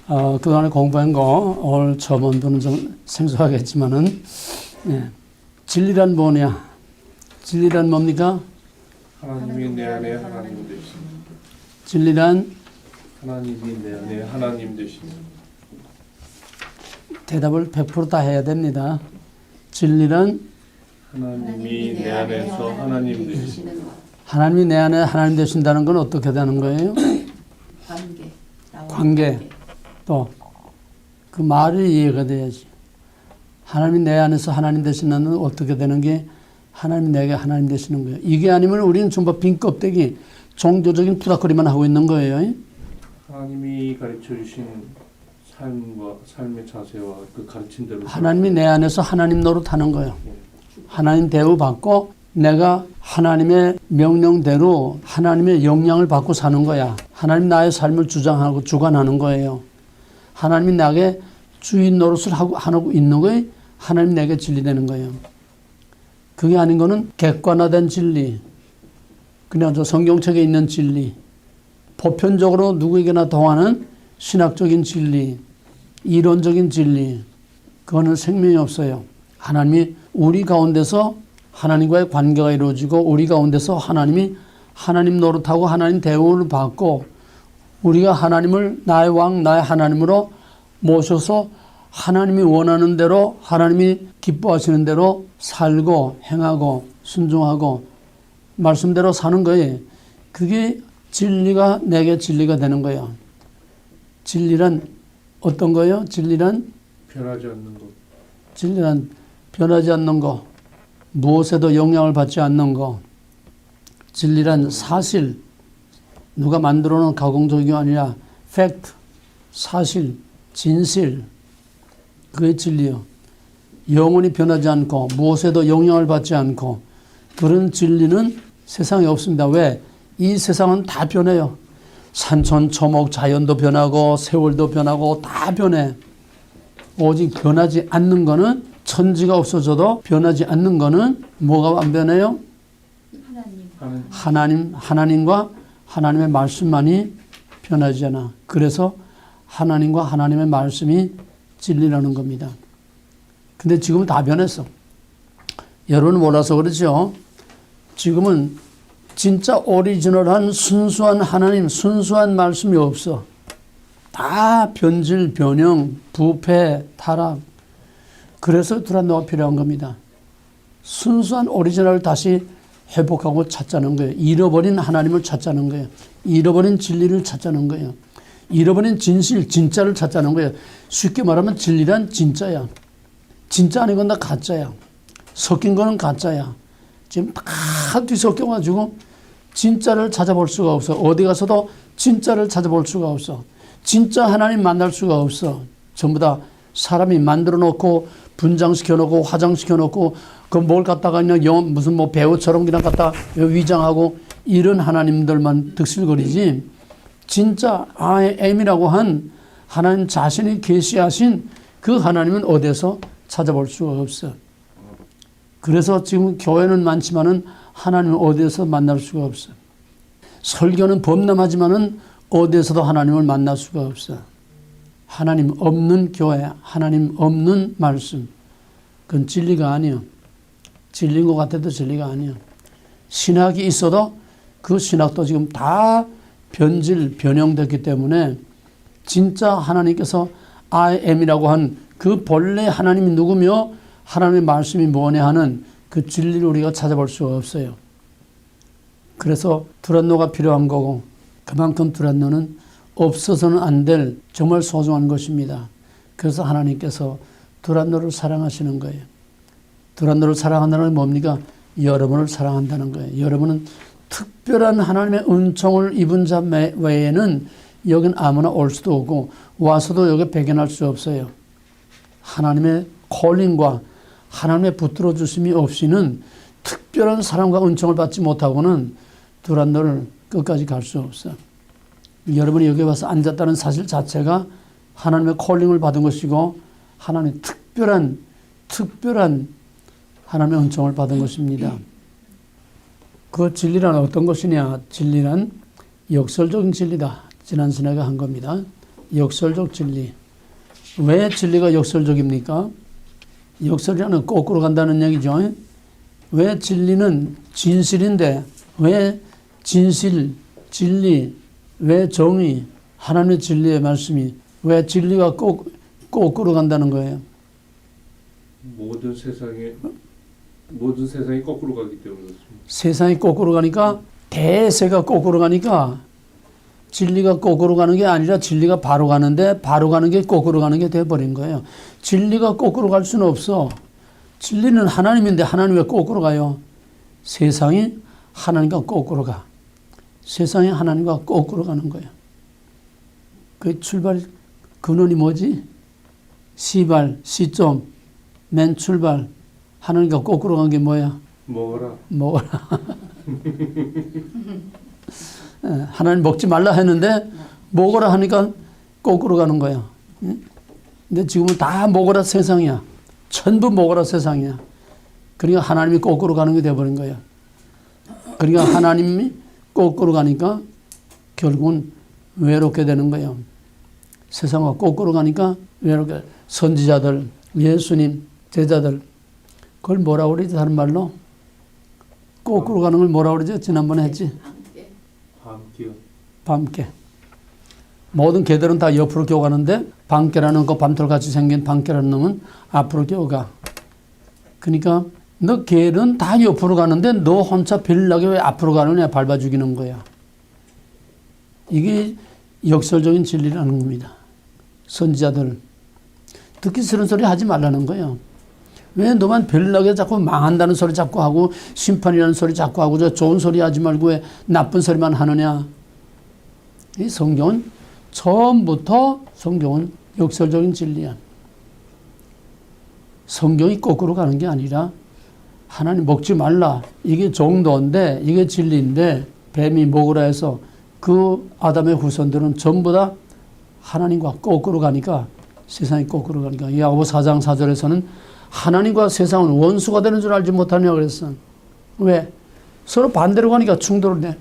그동안에 공부한 거 오늘 처음 온 분은 좀 생소하겠지만은, 예. 진리란 뭐냐? 진리란 뭡니까? 하나님이 내 안에 하나님 되시니. 진리란 하나님이 내 안에 하나님 되시니. 대답을 100% 다 해야 됩니다. 진리란 하나님이 내 안에서 하나님 되시니. 하나님이 내 안에 하나님 되신다는 건 어떻게 되는 거예요? 관계. 또 그 말이 이해가 돼야지. 하나님이 내 안에서 하나님 되시는 건 어떻게 되는 게 하나님이 내게 하나님 되시는 거예요. 이게 아니면 우리는 전부 빈 껍데기 종교적인 부닥거리만 하고 있는 거예요. 하나님이 가르쳐 주신 삶과 삶의 자세와 그 가르침대로 하나님이 내 안에서 하나님 노릇하는 거예요. 하나님 대우받고 내가 하나님의 명령대로 하나님의 영향을 받고 사는 거야. 하나님 나의 삶을 주장하고 주관하는 거예요. 하나님이 나에게 주인 노릇을 하고 있는 거에 하나님 내게 진리되는 거예요. 그게 아닌 거는 객관화된 진리, 그냥 저 성경책에 있는 진리, 보편적으로 누구에게나 통하는 신학적인 진리, 이론적인 진리, 그거는 생명이 없어요. 하나님이 우리 가운데서 하나님과의 관계가 이루어지고 우리 가운데서 하나님이 하나님 노릇하고 하나님 대우를 받고 우리가 하나님을 나의 왕, 나의 하나님으로 모셔서 하나님이 원하는 대로 하나님이 기뻐하시는 대로 살고 행하고 순종하고 말씀대로 사는 거예요. 그게 진리가 내게 진리가 되는 거예요. 진리란 어떤 거예요? 진리란 변하지 않는 것. 진리란 변하지 않는 거, 무엇에도 영향을 받지 않는 거. 진리란 사실, 누가 만들어 놓은 가공적이 아니라 팩트, 사실, 진실, 그게 진리요. 영원히 변하지 않고 무엇에도 영향을 받지 않고 그런 진리는 세상에 없습니다. 왜? 이 세상은 다 변해요. 산천, 초목, 자연도 변하고 세월도 변하고 다 변해. 오직 변하지 않는 거는 천지가 없어져도 변하지 않는 거는 뭐가 안 변해요? 하나님과 하나님의 말씀만이 변하지 않아. 그래서 하나님과 하나님의 말씀이 진리라는 겁니다. 근데 지금은 다 변했어. 여러분 몰라서 그렇죠. 지금은 진짜 오리지널한 순수한 하나님, 순수한 말씀이 없어. 다 변질, 변형, 부패, 타락. 그래서 두란노가 필요한 겁니다. 순수한 오리지널을 다시 회복하고 찾자는 거예요. 잃어버린 하나님을 찾자는 거예요. 잃어버린 진리를 찾자는 거예요. 잃어버린 진실, 진짜를 찾자는 거예요. 쉽게 말하면 진리란 진짜야. 진짜 아닌 건 다 가짜야. 섞인 거는 가짜야. 지금 다 뒤섞여가지고 진짜를 찾아볼 수가 없어. 어디 가서도 진짜를 찾아볼 수가 없어. 진짜 하나님 만날 수가 없어. 전부 다 사람이 만들어 놓고 분장시켜 놓고 화장시켜 놓고 그 뭘 갖다가 그냥 무슨 뭐 배우처럼 그냥 갖다 위장하고 이런 하나님들만 득실거리지. 진짜 I am이라고 한 하나님 자신이 계시하신 그 하나님은 어디서 찾아볼 수가 없어. 그래서 지금 교회는 많지만은 하나님은 어디에서 만날 수가 없어. 설교는 범람하지만은 어디에서도 하나님을 만날 수가 없어. 하나님 없는 교회, 하나님 없는 말씀, 그건 진리가 아니에요. 진리인 것 같아도 진리가 아니에요. 신학이 있어도 그 신학도 지금 다 변질, 변형됐기 때문에 진짜 하나님께서 I am이라고 한 그 본래 하나님이 누구며 하나님의 말씀이 뭐냐 하는 그 진리를 우리가 찾아볼 수가 없어요. 그래서 두란노가 필요한 거고 그만큼 두란노는 없어서는 안 될 정말 소중한 것입니다. 그래서 하나님께서 두란노를 사랑하시는 거예요. 두란노를 사랑한다는 건 뭡니까? 여러분을 사랑한다는 거예요. 여러분은 특별한 하나님의 은총을 입은 자 외에는 여긴 아무나 올 수도 없고 와서도 여기 배견할 수 없어요. 하나님의 콜링과 하나님의 붙들어 주심이 없이는 특별한 사랑과 은총을 받지 못하고는 두란노를 끝까지 갈 수 없어. 여러분이 여기 와서 앉았다는 사실 자체가 하나님의 콜링을 받은 것이고 하나님의 특별한 하나님의 은총을 받은 것입니다. 그 진리란 어떤 것이냐? 진리란 역설적인 진리다. 지난 시간에 한 겁니다. 역설적 진리. 왜 진리가 역설적입니까? 역설이라는 거꾸로 간다는 얘기죠. 왜 진리는 진실인데 왜 진실, 진리, 왜 정의, 하나님의 진리의 말씀이 왜 진리가 거꾸로 간다는 거예요? 모든 세상이 거꾸로 가기 때문에 그렇습니다. 세상이 거꾸로 가니까 대세가 거꾸로 가니까 진리가 거꾸로 가는 게 아니라 진리가 바로 가는데 바로 가는 게 거꾸로 가는 게 돼버린 거예요. 진리가 거꾸로 갈 수는 없어. 진리는 하나님인데 하나님 왜 거꾸로 가요? 세상이 하나님과 거꾸로 가. 세상이 하나님과 거꾸로 가는 거예요. 그 출발 근원이 뭐지? 시발, 시점, 맨 출발. 하나님과 거꾸로 간 게 뭐야? 먹어라. 하나님 먹지 말라 했는데 먹으라 하니까 거꾸로 가는 거야. 근데 지금은 다 먹으라 세상이야. 전부 먹으라 세상이야. 그러니까 하나님이 거꾸로 가는 게 돼버린 거야. 그러니까 하나님이 거꾸로 가니까 결국은 외롭게 되는 거예요. 세상과 거꾸로 가니까 외롭게. 선지자들, 예수님, 제자들, 그걸 뭐라고 그러지? 다른 말로? 거꾸로 가는 걸 뭐라고 그러지? 지난번에 했지? 밤깨. 밤깨. 모든 개들은 다 옆으로 겨가는데 밤깨라는 그 밤톨같이 생긴 밤깨라는 놈은 앞으로 겨가. 그러니까 너 개는 다 옆으로 가는데 너 혼자 별나게 왜 앞으로 가느냐 밟아 죽이는 거야. 이게 역설적인 진리라는 겁니다. 선지자들 듣기 싫은 소리 하지 말라는 거예요. 왜 너만 별나게 자꾸 망한다는 소리 자꾸 하고 심판이라는 소리 자꾸 하고 저 좋은 소리 하지 말고 왜 나쁜 소리만 하느냐. 이 성경은 처음부터 성경은 역설적인 진리야. 성경이 거꾸로 가는 게 아니라 하나님 먹지 말라. 이게 정도인데 이게 진리인데 뱀이 먹으라 해서 그 아담의 후손들은 전부 다 하나님과 거꾸로 가니까 세상이 거꾸로 가니까 야고보 4장 4절에서는 하나님과 세상은 원수가 되는 줄 알지 못하냐 그랬어. 왜? 서로 반대로 가니까 충돌을 내.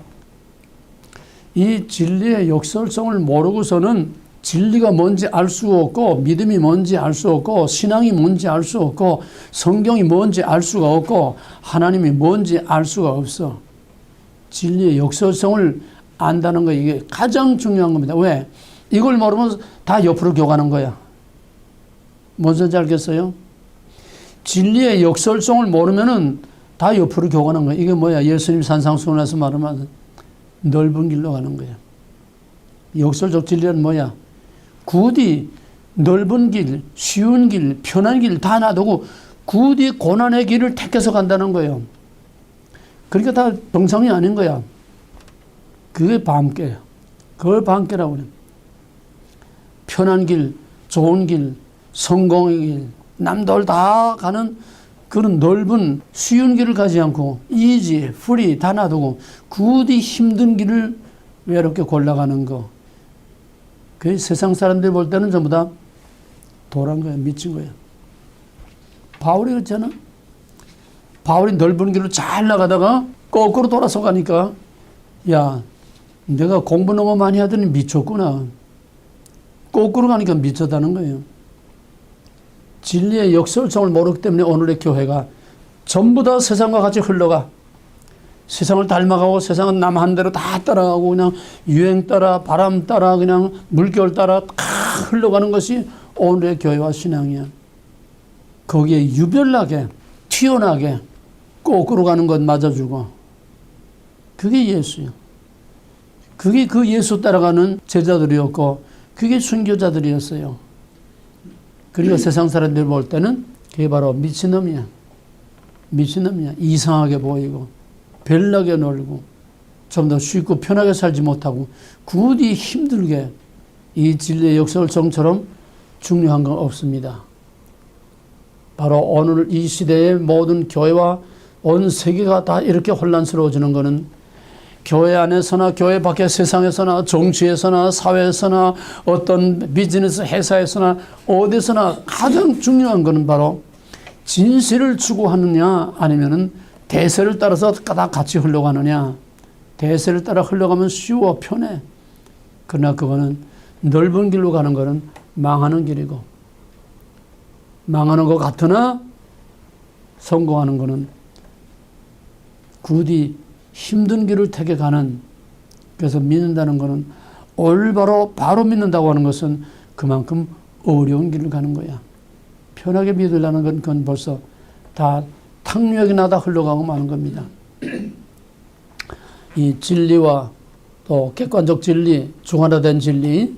이 진리의 역설성을 모르고서는 진리가 뭔지 알 수 없고 믿음이 뭔지 알 수 없고 신앙이 뭔지 알 수 없고 성경이 뭔지 알 수가 없고 하나님이 뭔지 알 수가 없어. 진리의 역설성을 안다는 거 이게 가장 중요한 겁니다. 왜? 이걸 모르면 다 옆으로 교가는 거야. 뭔 소리인지 알겠어요? 진리의 역설성을 모르면은 다 옆으로 교가는 거야. 이게 뭐야? 예수님 산상수훈에서 말하면 넓은 길로 가는 거야. 역설적 진리는 뭐야? 굳이 넓은 길, 쉬운 길, 편한 길 다 놔두고 굳이 고난의 길을 택해서 간다는 거예요. 그러니까 다 정상이 아닌 거야. 그게 밤깨야. 그걸 밤깨라고 그래. 편한 길, 좋은 길, 성공의 길, 남들 다 가는 그런 넓은 쉬운 길을 가지 않고 이지, 프리 다 놔두고 굳이 힘든 길을 외롭게 골라가는 거. 그 세상 사람들 볼 때는 전부 다 도란 거야. 미친 거야. 바울이 그렇잖아. 바울이 넓은 길로 잘 나가다가 거꾸로 돌아서 가니까 야, 내가 공부 너무 많이 하더니 미쳤구나. 거꾸로 가니까 미쳤다는 거예요. 진리의 역설성을 모르기 때문에 오늘의 교회가 전부 다 세상과 같이 흘러가. 세상을 닮아가고 세상은 남 한 대로 다 따라가고 그냥 유행 따라 바람 따라 그냥 물결 따라 다 흘러가는 것이 오늘의 교회와 신앙이야. 거기에 유별나게 튀어나게 거꾸로 가는 것 맞아주고 그게 예수야. 그게 그 예수 따라가는 제자들이었고 그게 순교자들이었어요. 그리고 세상 사람들 볼 때는 그게 바로 미친놈이야. 미친놈이야. 이상하게 보이고 별나게 놀고 좀 더 쉽고 편하게 살지 못하고 굳이 힘들게 이 진리의 역설성처럼 중요한 건 없습니다. 바로 오늘 이 시대의 모든 교회와 온 세계가 다 이렇게 혼란스러워지는 것은 교회 안에서나 교회 밖의 세상에서나 정치에서나 사회에서나 어떤 비즈니스 회사에서나 어디서나 가장 중요한 것은 바로 진실을 추구하느냐 아니면은 대세를 따라서 다 같이 흘러가느냐. 대세를 따라 흘러가면 쉬워 편해. 그러나 그거는 넓은 길로 가는 것은 망하는 길이고, 망하는 것 같으나 성공하는 것은 굳이 힘든 길을 택해 가는, 그래서 믿는다는 것은 올바로 바로 믿는다고 하는 것은 그만큼 어려운 길을 가는 거야. 편하게 믿으려는 건 그건 벌써 다 탕류역이 나다 흘러가고 마는 겁니다. 이 진리와 또 객관적 진리, 주관화된 진리,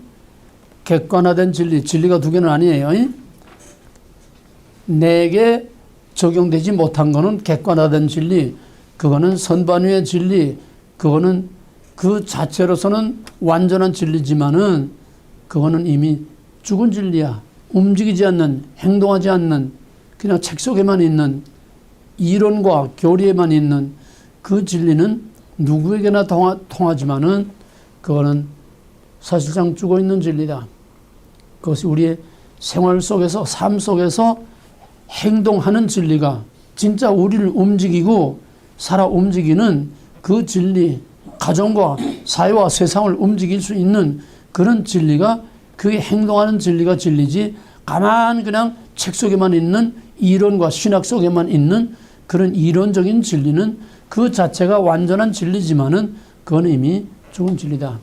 객관화된 진리, 진리가 두 개는 아니에요. 내게 적용되지 못한 거는 객관화된 진리, 그거는 선반위의 진리, 그거는 그 자체로서는 완전한 진리지만은 그거는 이미 죽은 진리야. 움직이지 않는, 행동하지 않는, 그냥 책 속에만 있는, 이론과 교리에만 있는 그 진리는 누구에게나 통하지만은 그거는 사실상 죽어 있는 진리다. 그것이 우리의 생활 속에서, 삶 속에서 행동하는 진리가 진짜 우리를 움직이고 살아 움직이는 그 진리, 가정과 사회와 세상을 움직일 수 있는 그런 진리가, 그게 행동하는 진리가 진리지, 가만 그냥 책 속에만 있는 이론과 신학 속에만 있는 그런 이론적인 진리는 그 자체가 완전한 진리지만은 그건 이미 죽은 진리다.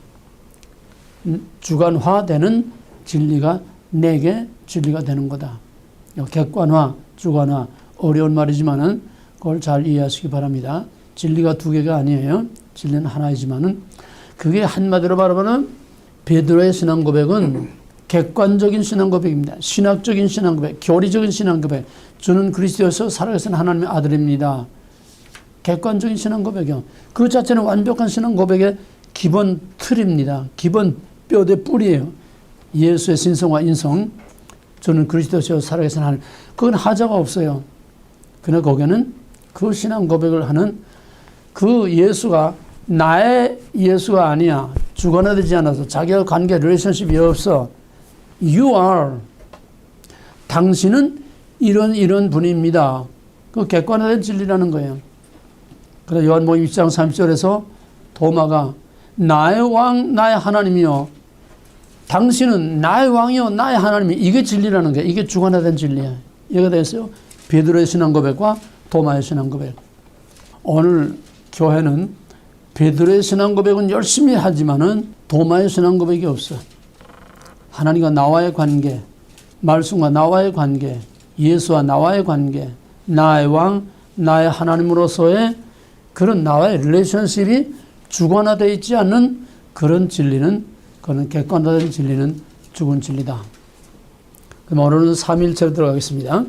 주관화되는 진리가 내게 진리가 되는 거다. 객관화, 주관화, 어려운 말이지만은 그걸 잘 이해하시기 바랍니다. 진리가 두 개가 아니에요. 진리는 하나이지만은 그게 한마디로 말하면은 베드로의 신앙 고백은 객관적인 신앙 고백입니다. 신학적인 신앙 고백, 교리적인 신앙 고백. 저는 그리스도에서 살아계신 하나님의 아들입니다. 객관적인 신앙 고백이요. 그 자체는 완벽한 신앙 고백의 기본 틀입니다. 기본 뼈대 뿌리예요. 예수의 신성과 인성. 저는 그리스도에서 살아계신 하나님. 그건 하자가 없어요. 그러나 거기는 그 신앙 고백을 하는 그 예수가 나의 예수가 아니야. 주관화되지 않아서 자기와 관계 릴레이션십이 없어. You are. 당신은 이런 분입니다. 그 객관화된 진리라는 거예요. 그래서 요한복음 1장 30절에서 도마가 나의 왕, 나의 하나님이요. 당신은 나의 왕이요, 나의 하나님이. 이게 진리라는 거예요. 이게 주관화된 진리야. 이해가 됐어요? 베드로의 신앙 고백과 도마의 신앙 고백. 오늘 교회는 베드로의 신앙 고백은 열심히 하지만은 도마의 신앙 고백이 없어. 하나님과 나와의 관계, 말씀과 나와의 관계, 예수와 나와의 관계, 나의 왕, 나의 하나님으로서의 그런 나와의 릴레이션십이 주관화되어 있지 않는 그런 진리는, 그런 객관화된 진리는 죽은 진리다. 그럼 오늘은 삼일체로 들어가겠습니다.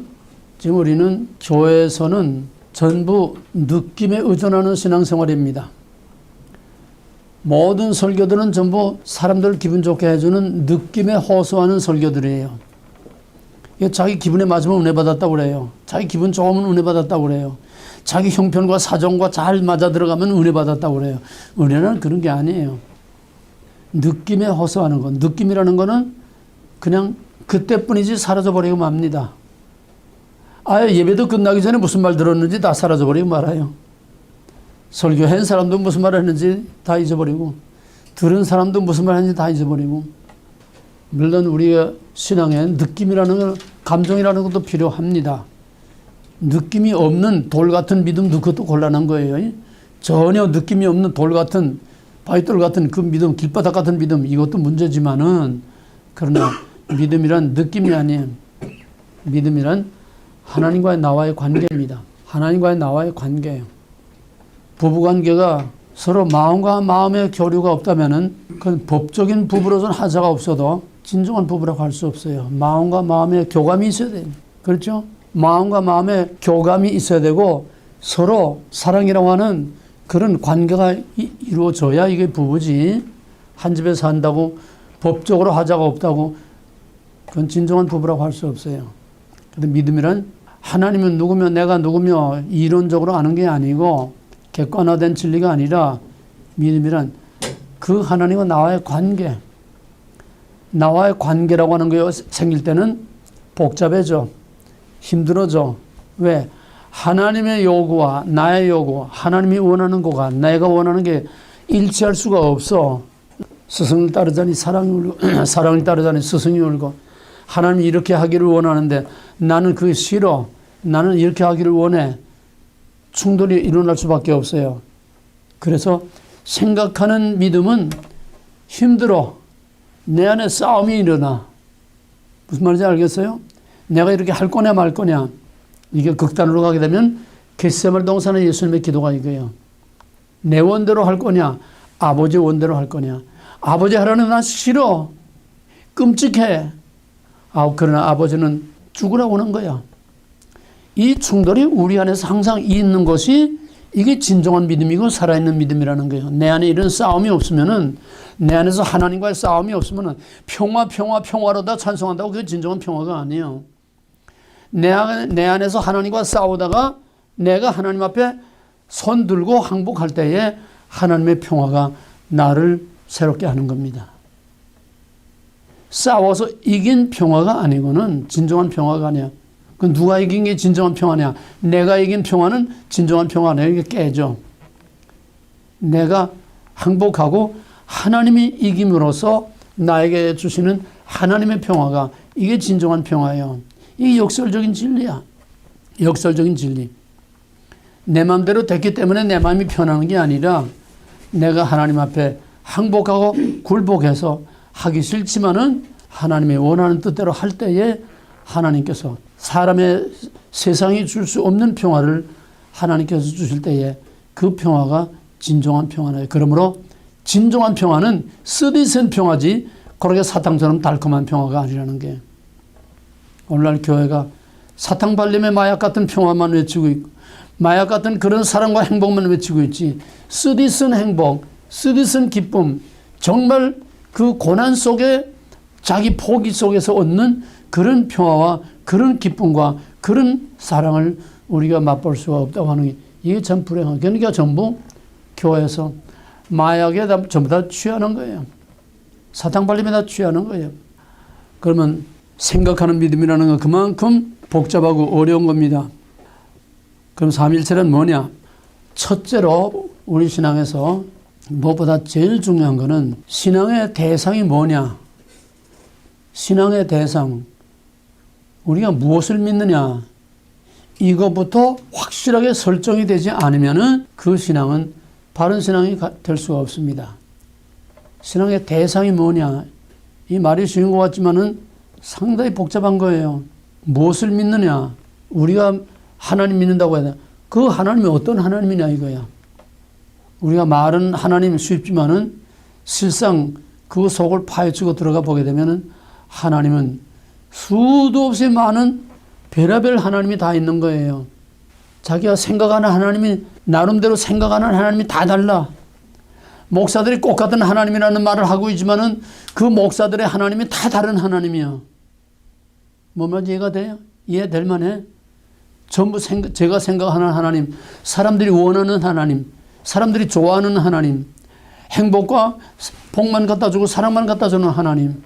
지금 우리는 교회에서는 전부 느낌에 의존하는 신앙생활입니다. 모든 설교들은 전부 사람들을 기분 좋게 해주는 느낌에 호소하는 설교들이에요. 자기 기분에 맞으면 은혜 받았다고 그래요. 자기 기분 좋으면 은혜 받았다고 그래요. 자기 형편과 사정과 잘 맞아 들어가면 은혜 받았다고 그래요. 은혜는 그런 게 아니에요. 느낌에 호소하는 것. 느낌이라는 거는 그냥 그때뿐이지 사라져버리고 맙니다. 아예 예배도 끝나기 전에 무슨 말 들었는지 다 사라져버리고 말아요. 설교한 사람도 무슨 말 했는지 다 잊어버리고, 들은 사람도 무슨 말 했는지 다 잊어버리고. 물론 우리가 신앙에 느낌이라는 건, 감정이라는 것도 필요합니다. 느낌이 없는 돌 같은 믿음도 그것도 곤란한 거예요. 전혀 느낌이 없는 돌 같은, 바위돌 같은 그 믿음, 길바닥 같은 믿음, 이것도 문제지만은, 그러나 믿음이란 느낌이 아니에요. 믿음이란 하나님과의 나와의 관계입니다. 하나님과의 나와의 관계예요. 부부관계가 서로 마음과 마음의 교류가 없다면은 그건 법적인 부부로서는 하자가 없어도 진정한 부부라고 할 수 없어요. 마음과 마음의 교감이 있어야 돼요. 그렇죠? 마음과 마음의 교감이 있어야 되고 서로 사랑이라고 하는 그런 관계가 이루어져야 이게 부부지. 한 집에 산다고 법적으로 하자가 없다고 그건 진정한 부부라고 할 수 없어요. 근데 믿음이란 하나님은 누구며 내가 누구며 이론적으로 아는 게 아니고 객관화된 진리가 아니라 믿음이란 그 하나님과 나와의 관계, 나와의 관계라고 하는 게 생길 때는 복잡해져, 힘들어져. 왜? 하나님의 요구와 나의 요구, 하나님이 원하는 거가 내가 원하는 게 일치할 수가 없어. 스승을 따르자니 사랑이 울고 사랑을 따르자니 스승이 울고 하나님이 이렇게 하기를 원하는데 나는 그게 싫어. 나는 이렇게 하기를 원해. 충돌이 일어날 수밖에 없어요. 그래서 생각하는 믿음은 힘들어. 내 안에 싸움이 일어나. 무슨 말인지 알겠어요? 내가 이렇게 할 거냐 말 거냐. 이게 극단으로 가게 되면 겟세마네 동산의 예수님의 기도가 이거예요. 내 원대로 할 거냐 아버지 원대로 할 거냐. 아버지 하라는 난 싫어. 끔찍해. 그러나 아버지는 죽으라고 하는 거야. 이 충돌이 우리 안에서 항상 있는 것이 이게 진정한 믿음이고 살아있는 믿음이라는 거예요. 내 안에 이런 싸움이 없으면은 내 안에서 하나님과의 싸움이 없으면은 평화로 다 찬송한다고 그게 진정한 평화가 아니에요. 내 안에서 하나님과 싸우다가 내가 하나님 앞에 손 들고 항복할 때에 하나님의 평화가 나를 새롭게 하는 겁니다. 싸워서 이긴 평화가 아니고는 진정한 평화가 아니야. 그 누가 이긴 게 진정한 평화냐? 내가 이긴 평화는 진정한 평화 아니야. 이게 깨져. 내가 항복하고 하나님이 이김으로써 나에게 주시는 하나님의 평화가 이게 진정한 평화예요. 이게 역설적인 진리야. 역설적인 진리. 내 마음대로 됐기 때문에 내 마음이 편하는 게 아니라 내가 하나님 앞에 항복하고 굴복해서 하기 싫지만은 하나님의 원하는 뜻대로 할 때에 하나님께서 사람의 세상이 줄 수 없는 평화를 하나님께서 주실 때에 그 평화가 진정한 평화예요. 그러므로 진정한 평화는 쓰디쓴 평화지 그렇게 사탕처럼 달콤한 평화가 아니라는 게 오늘날 교회가 사탕발림의 마약 같은 평화만 외치고 있고 마약 같은 그런 사랑과 행복만 외치고 있지 쓰디쓴 행복, 쓰디쓴 기쁨 정말 그 고난 속에 자기 포기 속에서 얻는 그런 평화와 그런 기쁨과 그런 사랑을 우리가 맛볼 수가 없다고 하는 게 이게 참 불행한. 그러니까 전부 교회에서 마약에 전부 다 취하는 거예요. 사탕발림에 다 취하는 거예요. 그러면 생각하는 믿음이라는 건 그만큼 복잡하고 어려운 겁니다. 그럼 삼위일체는 뭐냐? 첫째로 우리 신앙에서 무엇보다 제일 중요한 거는 신앙의 대상이 뭐냐? 신앙의 대상. 우리가 무엇을 믿느냐? 이것부터 확실하게 설정이 되지 않으면은 그 신앙은 바른 신앙이 될 수가 없습니다. 신앙의 대상이 뭐냐? 이 말이 쉬운 것 같지만은 상당히 복잡한 거예요. 무엇을 믿느냐? 우리가 하나님 믿는다고 해야 돼. 그 하나님이 어떤 하나님이냐 이거야. 우리가 말은 하나님 쉽지만은 실상 그 속을 파헤치고 들어가 보게 되면은 하나님은 수도 없이 많은 별의별 하나님이 다 있는 거예요. 자기가 생각하는 하나님이 나름대로 생각하는 하나님이 다 달라. 목사들이 꼭 같은 하나님이라는 말을 하고 있지만은 그 목사들의 하나님이 다 다른 하나님이야. 뭐 말인지 이해가 돼요? 이해될 만해? 전부 제가 생각하는 하나님, 사람들이 원하는 하나님, 사람들이 좋아하는 하나님, 행복과 복만 갖다 주고 사랑만 갖다 주는 하나님.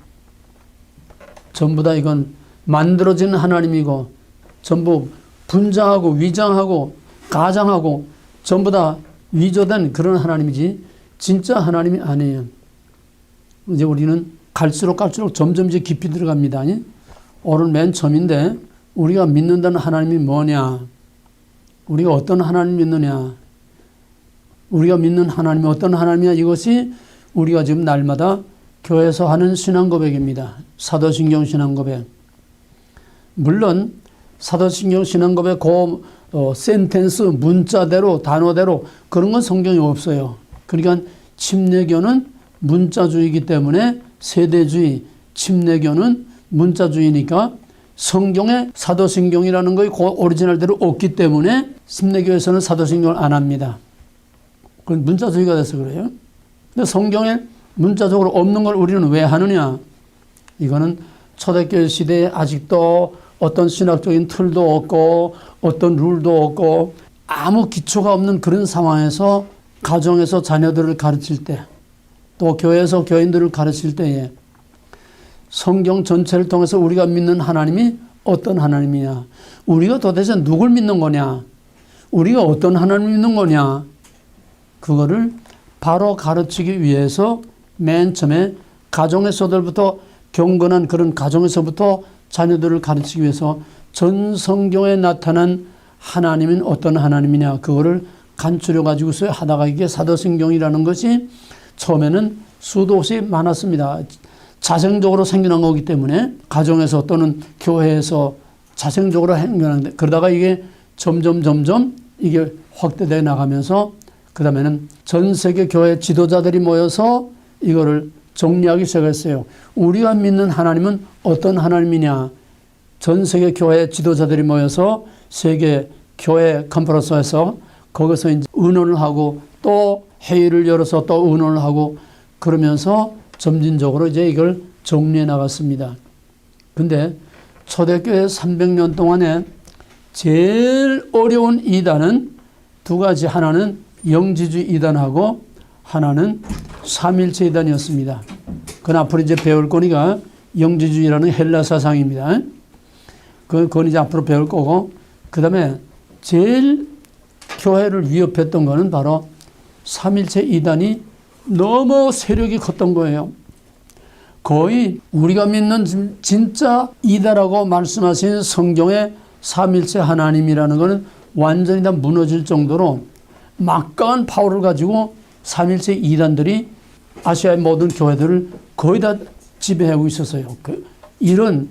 전부 다 이건 만들어진 하나님이고 전부 분장하고 위장하고 가장하고 전부 다 위조된 그런 하나님이지 진짜 하나님이 아니에요. 이제 우리는 갈수록 점점 이제 깊이 들어갑니다. 오늘 맨 처음인데 우리가 믿는다는 하나님이 뭐냐? 우리가 어떤 하나님 믿느냐? 우리가 믿는 하나님이 어떤 하나님이냐? 이것이 우리가 지금 날마다 교회에서 하는 신앙 고백입니다. 사도신경 신앙 고백. 물론 사도신경 신앙 고백 센텐스 문자대로 단어대로 그런 건 성경에 없어요. 그러니까 침례교는 문자주의이기 때문에 세대주의, 침례교는 문자주의니까 성경에 사도신경이라는 거의 오리지널대로 없기 때문에 침례교에서는 사도신경을 안 합니다. 그건 문자주의가 돼서 그래요. 근데 성경에 문자적으로 없는 걸 우리는 왜 하느냐? 이거는 초대교회 시대에 아직도 어떤 신학적인 틀도 없고 어떤 룰도 없고 아무 기초가 없는 그런 상황에서 가정에서 자녀들을 가르칠 때 또 교회에서 교인들을 가르칠 때에 성경 전체를 통해서 우리가 믿는 하나님이 어떤 하나님이냐? 우리가 도대체 누굴 믿는 거냐? 우리가 어떤 하나님을 믿는 거냐? 그거를 바로 가르치기 위해서 맨 처음에 가정에서부터 경건한 그런 가정에서부터 자녀들을 가르치기 위해서 전 성경에 나타난 하나님은 어떤 하나님이냐 그거를 간추려 가지고서 하다가 이게 사도신경이라는 것이 처음에는 수도 없이 많았습니다. 자생적으로 생겨난 거기 때문에 가정에서 또는 교회에서 자생적으로 생겨나는데 그러다가 이게 점점 이게 확대되어 나가면서 그 다음에는 전 세계 교회 지도자들이 모여서 이거를 정리하기 시작했어요. 우리가 믿는 하나님은 어떤 하나님이냐. 전 세계 교회 지도자들이 모여서 세계 교회 컨퍼런스에서 거기서 이제 의논을 하고 또 회의를 열어서 또 의논을 하고 그러면서 점진적으로 이제 이걸 정리해 나갔습니다. 근데 초대교회 300년 동안에 제일 어려운 이단은 두 가지. 하나는 영지주의 이단하고 하나는 삼일체 이단이었습니다. 그건 앞으로 이제 배울 거니까 영지주의라는 헬라 사상입니다. 그건 이제 앞으로 배울 거고, 그 다음에 제일 교회를 위협했던 거는 바로 삼일체 이단이 너무 세력이 컸던 거예요. 거의 우리가 믿는 진짜 이다라고 말씀하신 성경의 삼일체 하나님이라는 것은 완전히 다 무너질 정도로 막강한 파워를 가지고 삼일체 이단들이 아시아의 모든 교회들을 거의 다 지배하고 있었어요. 이런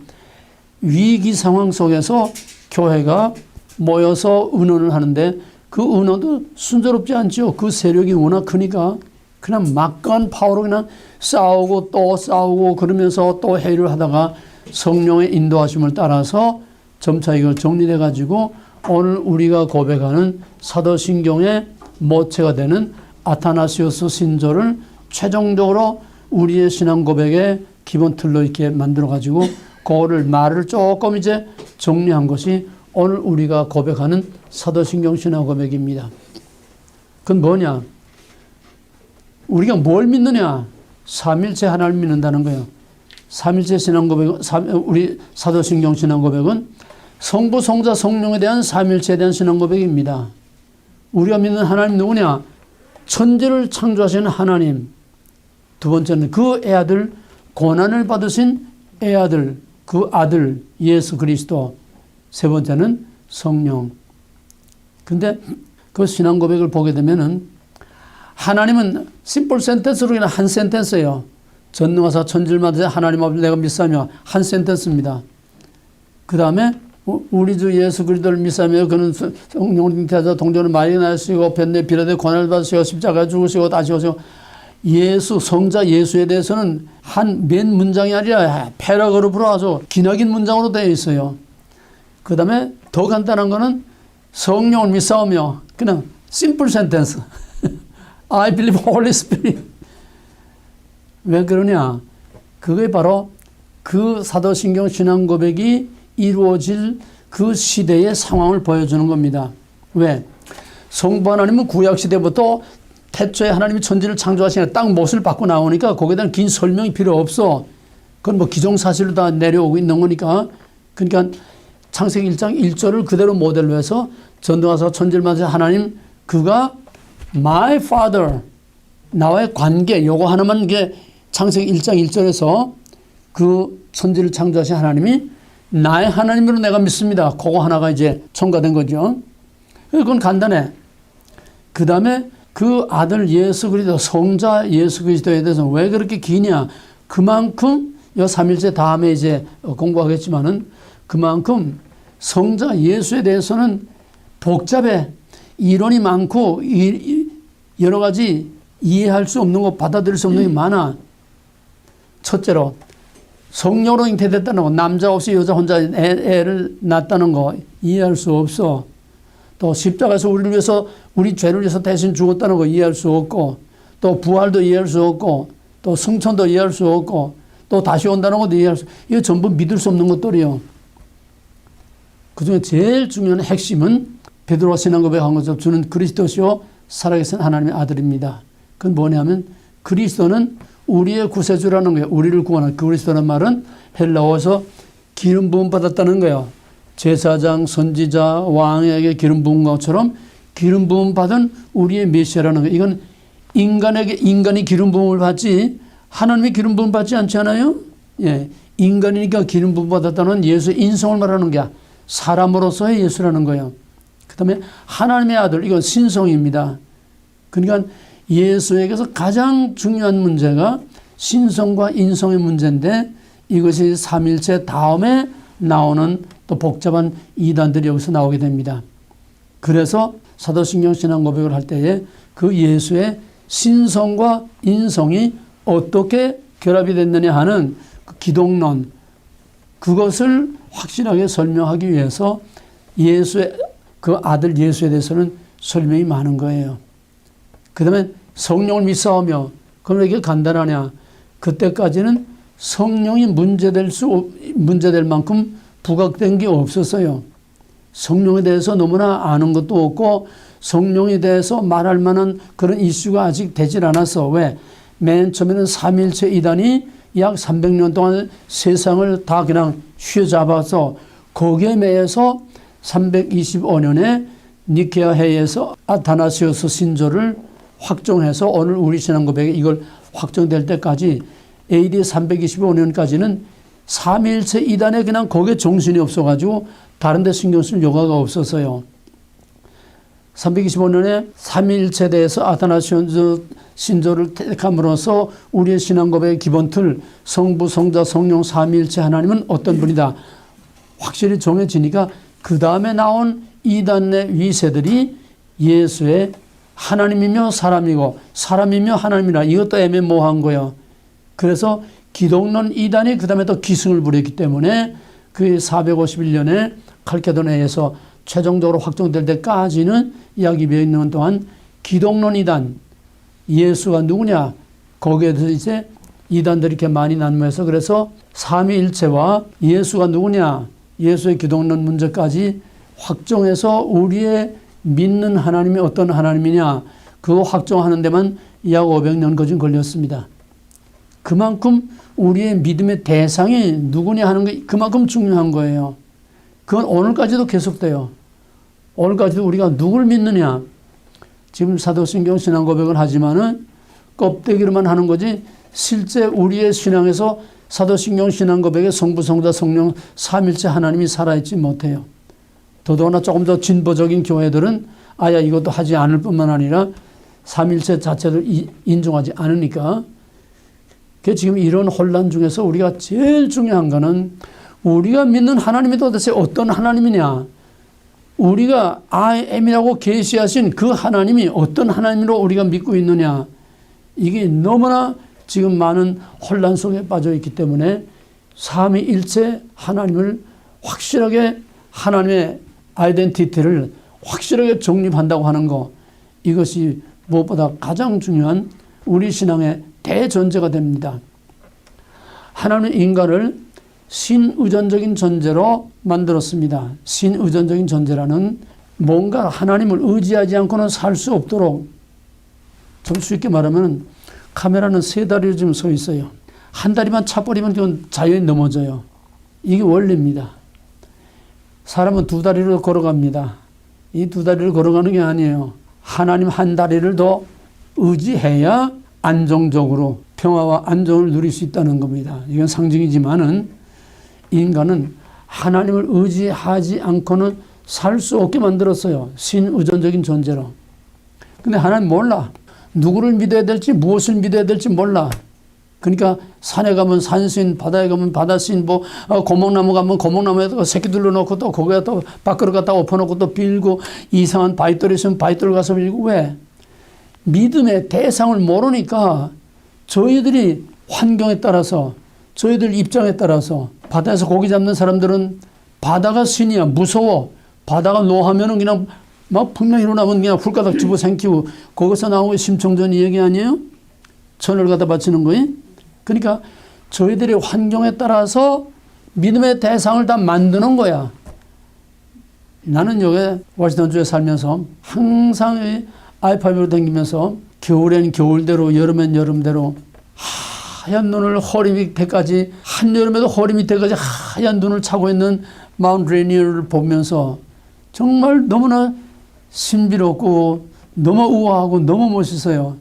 위기 상황 속에서 교회가 모여서 의논을 하는데 그 의논도 순조롭지 않죠. 그 세력이 워낙 크니까 그냥 막강한 파워로 그냥 싸우고 또 싸우고 그러면서 또 회의를 하다가 성령의 인도하심을 따라서 점차 이걸 정리돼 가지고 오늘 우리가 고백하는 사도신경의 모체가 되는 아타나시오스 신조를 최종적으로 우리의 신앙 고백의 기본 틀로 이렇게 만들어 가지고 그거를 말을 조금 이제 정리한 것이 오늘 우리가 고백하는 사도신경 신앙 고백입니다. 그건 뭐냐? 우리가 뭘 믿느냐? 삼일체 하나님을 믿는다는 거예요. 삼일체 신앙 고백, 우리 사도신경 신앙 고백은 성부, 성자, 성령에 대한 삼일체에 대한 신앙 고백입니다. 우리가 믿는 하나님 누구냐? 천지를 창조하신 하나님. 두 번째는 그 애아들, 고난을 받으신 애아들, 그 아들 예수 그리스도. 세 번째는 성령. 근데 그 신앙 고백을 보게 되면은 하나님은 심플 센텐스로 그냥 한 센텐스예요. 전능하사 천질만하신 하나님 앞에 내가 믿사며 한 센텐스입니다. 그 다음에 우리 주 예수 그리스도를 믿사며 그는 성령을 잉태하사 동정을 많이 나시고 변내 비례되 고난을 받으시고 십자가에 죽으시고 다시 오시고 예수 성자 예수에 대해서는 한 맨 문장이 아니라 패러그룹으로 아주 기나긴 문장으로 되어 있어요. 그 다음에 더 간단한 거는 성령을 믿사오며 그냥 심플 센텐스 I believe Holy Spirit. 왜 그러냐? 그게 바로 그 사도신경 신앙 고백이 이루어질 그 시대의 상황을 보여주는 겁니다. 왜? 성부 하나님은 구약시대부터 태초에 하나님이 천지를 창조하시니까 딱 못을 받고 나오니까 거기에 대한 긴 설명이 필요 없어. 그건 뭐 기정사실로 다 내려오고 있는 거니까. 그러니까 창세기 1장 1절을 그대로 모델로 해서 전능하사 천지를 만드신 하나님 그가 My Father 나와의 관계 요거 하나만 이게 창세기 1장 1절에서 그 천지를 창조하신 하나님이 나의 하나님으로 내가 믿습니다. 그거 하나가 이제 첨가된 거죠. 그건 간단해. 그 다음에 그 아들 예수 그리스도 성자 예수 그리스도에 대해서 왜 그렇게 기냐? 그만큼 요 삼일째 다음에 이제 공부하겠지만은 그만큼 성자 예수에 대해서는 복잡해. 이론이 많고 여러 가지 이해할 수 없는 거 받아들일 수 없는 게 많아. 첫째로 성령으로 잉태됐다는 거, 남자 없이 여자 혼자 애를 낳았다는 거 이해할 수 없어. 또 십자가에서 우리를 위해서 우리 죄를 위해서 대신 죽었다는 거 이해할 수 없고 또 부활도 이해할 수 없고 또 승천도 이해할 수 없고 또 다시 온다는 것도 이해할 수 없고 이거 전부 믿을 수 없는 것들이요. 그중에 제일 중요한 핵심은 베드로가 신앙 고백한 것처럼 주는 그리스도시요 살아계신 하나님의 아들입니다. 그건 뭐냐면 그리스도는 우리의 구세주라는 거예요. 우리를 구원한 그리스도라는 말은 헬라어에서 기름 부음 받았다는 거예요. 제사장, 선지자, 왕에게 기름 부은 것처럼 기름 부음 받은 우리의 메시아라는 거예요. 이건 인간이 기름 부음을 받지 하나님이 기름 부음 받지 않지 않아요? 예, 인간이니까 기름 부음 받았다는 예수의 인성을 말하는 게 사람으로서의 예수라는 거예요. 그 다음에 하나님의 아들, 이건 신성입니다. 그러니까 예수에게서 가장 중요한 문제가 신성과 인성의 문제인데 이것이 삼일체 다음에 나오는 또 복잡한 이단들이 여기서 나오게 됩니다. 그래서 사도신경 신앙 고백을 할 때에 그 예수의 신성과 인성이 어떻게 결합이 됐느냐 하는 그 기독론, 그것을 확실하게 설명하기 위해서 예수의 그 아들 예수에 대해서는 설명이 많은 거예요. 그 다음에 성령을 믿사오며, 그럼 왜 이게 간단하냐? 그때까지는 성령이 문제될 만큼 부각된 게 없었어요. 성령에 대해서 너무나 아는 것도 없고 성령에 대해서 말할 만한 그런 이슈가 아직 되질 않았어. 왜? 맨 처음에는 삼일체 이단이 약 300년 동안 세상을 다 그냥 휘어잡아서 거기에 매여서 325년에 니케아 회의에서 아타나시오스 신조를 확정해서 오늘 우리 신앙 고백에 이걸 확정될 때까지 AD 325년까지는 삼일체 이단에 그냥 거기에 정신이 없어가지고 다른 데 신경 쓸 여가가 없었어요. 325년에 삼일체에 대해서 아타나시오스 신조를 택함으로써 우리의 신앙 고백의 기본 틀, 성부, 성자, 성령, 삼일체 하나님은 어떤 분이다 확실히 정해지니까 그 다음에 나온 이단의 위세들이 예수의 하나님이며 사람이고 사람이며 하나님이라, 이것도 애매모호한 거예요. 그래서 기독론 이단이 그 다음에 또 기승을 부렸기 때문에 그 451년에 칼케도네에서 최종적으로 확정될 때까지는 약 200년 동안 기독론 이단, 예수가 누구냐, 거기에 대해서 이제 이단들이 이렇게 많이 난무해서, 그래서 삼위일체와 예수가 누구냐, 예수의 기독론 문제까지 확정해서 우리의 믿는 하나님이 어떤 하나님이냐, 그거 확정하는 데만 약 500년 거진 걸렸습니다. 그만큼 우리의 믿음의 대상이 누구냐 하는 게 그만큼 중요한 거예요. 그건 오늘까지도 계속돼요. 오늘까지도 우리가 누굴 믿느냐. 지금 사도신경 신앙 고백을 하지만은 껍데기로만 하는 거지 실제 우리의 신앙에서 사도신경 신앙 고백에 성부, 성자, 성령 삼일체 하나님이 살아있지 못해요. 더더구나 조금 더 진보적인 교회들은 아야 이것도 하지 않을 뿐만 아니라 삼일체 자체를 인정하지 않으니까. 지금 이런 혼란 중에서 우리가 제일 중요한 거는 우리가 믿는 하나님이 도대체 어떤 하나님이냐, 우리가 I am이라고 계시하신 그 하나님이 어떤 하나님으로 우리가 믿고 있느냐, 이게 너무나 지금 많은 혼란 속에 빠져 있기 때문에 삼위일체 하나님을 확실하게, 하나님의 아이덴티티를 확실하게 정립한다고 하는 거, 이것이 무엇보다 가장 중요한 우리 신앙의 대전제가 됩니다. 하나님은 인간을 신의존적인 존재로 만들었습니다. 신의존적인 존재라는 뭔가 하나님을 의지하지 않고는 살 수 없도록, 좀 쉽게 말하면 카메라는 세 다리로 지금 서 있어요. 한 다리만 차버리면 그건 자연히 넘어져요. 이게 원리입니다. 사람은 두 다리로 걸어갑니다. 이 두 다리를 걸어가는 게 아니에요. 하나님 한 다리를 더 의지해야 안정적으로 평화와 안정을 누릴 수 있다는 겁니다. 이건 상징이지만은 인간은 하나님을 의지하지 않고는 살 수 없게 만들었어요. 신의존적인 존재로. 근데 하나님 몰라. 누구를 믿어야 될지, 무엇을 믿어야 될지 몰라. 그러니까 산에 가면 산신, 바다에 가면 바다신, 고목나무 가면 고목나무에다가 새끼 둘러놓고 또 거기에 또 밖으로 갖다 엎어놓고 또 빌고, 이상한 바위돌이 있으면 바위돌 가서 빌고. 왜? 믿음의 대상을 모르니까 저희들이 환경에 따라서, 저희들 입장에 따라서, 바다에서 고기 잡는 사람들은 바다가 신이야. 무서워. 바다가 노하면은 그냥 막 분명 일어나면 그냥 훌가닥 집어삼키고, 거기서 나오는 심청전 얘기 아니에요? 천을 갖다 바치는 거예요? 그러니까 저희들의 환경에 따라서 믿음의 대상을 다 만드는 거야. 나는 여기 워싱턴주에 살면서 항상 i5로 다니면서 겨울엔 겨울대로, 여름엔 여름대로 하얀 눈을 허리 밑에까지, 한여름에도 허리 밑에까지 하얀 눈을 차고 있는 마운트 레니어를 보면서 정말 너무나 신비롭고 너무 우아하고 너무 멋있어요.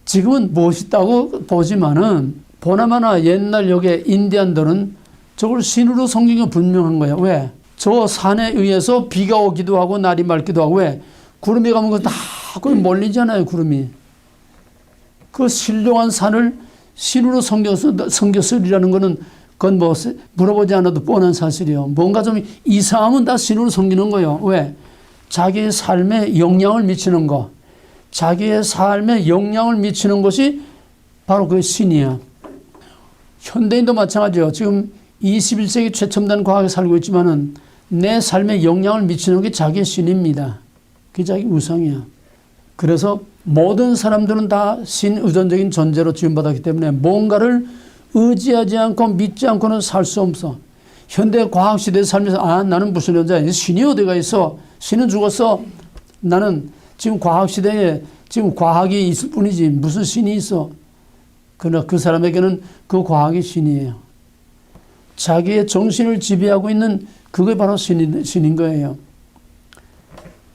지금은 멋있다고 보지만은 보나마나 옛날 여기 인디안들은 저걸 신으로 섬긴 게 분명한 거예요. 왜? 저 산에 의해서 비가 오기도 하고 날이 맑기도 하고 왜? 구름이 가면 그거 다 거기 몰리잖아요. 구름이. 그 신령한 산을 신으로 섬겼으리라는 거는 그건 뭐 물어보지 않아도 뻔한 사실이요. 뭔가 좀 이상하면 다 신으로 섬기는 거예요. 왜? 자기의 삶에 영향을 미치는 거. 자기의 삶에 영향을 미치는 것이 바로 그 신이야. 현대인도 마찬가지예요. 지금 21세기 최첨단 과학에 살고 있지만은 내 삶에 영향을 미치는 게 자기의 신입니다. 그게 자기 우상이야. 그래서 모든 사람들은 다 신의존적인 존재로 지음받았기 때문에 뭔가를 의지하지 않고 믿지 않고는 살 수 없어. 현대 과학시대에 살면서 나는 무슨 존재야. 신이 어디가 있어. 신은 죽었어. 나는 지금 과학시대에 지금 과학이 있을 뿐이지 무슨 신이 있어. 그러나 그 사람에게는 그 과학이 신이에요. 자기의 정신을 지배하고 있는 그게 바로 신인 거예요.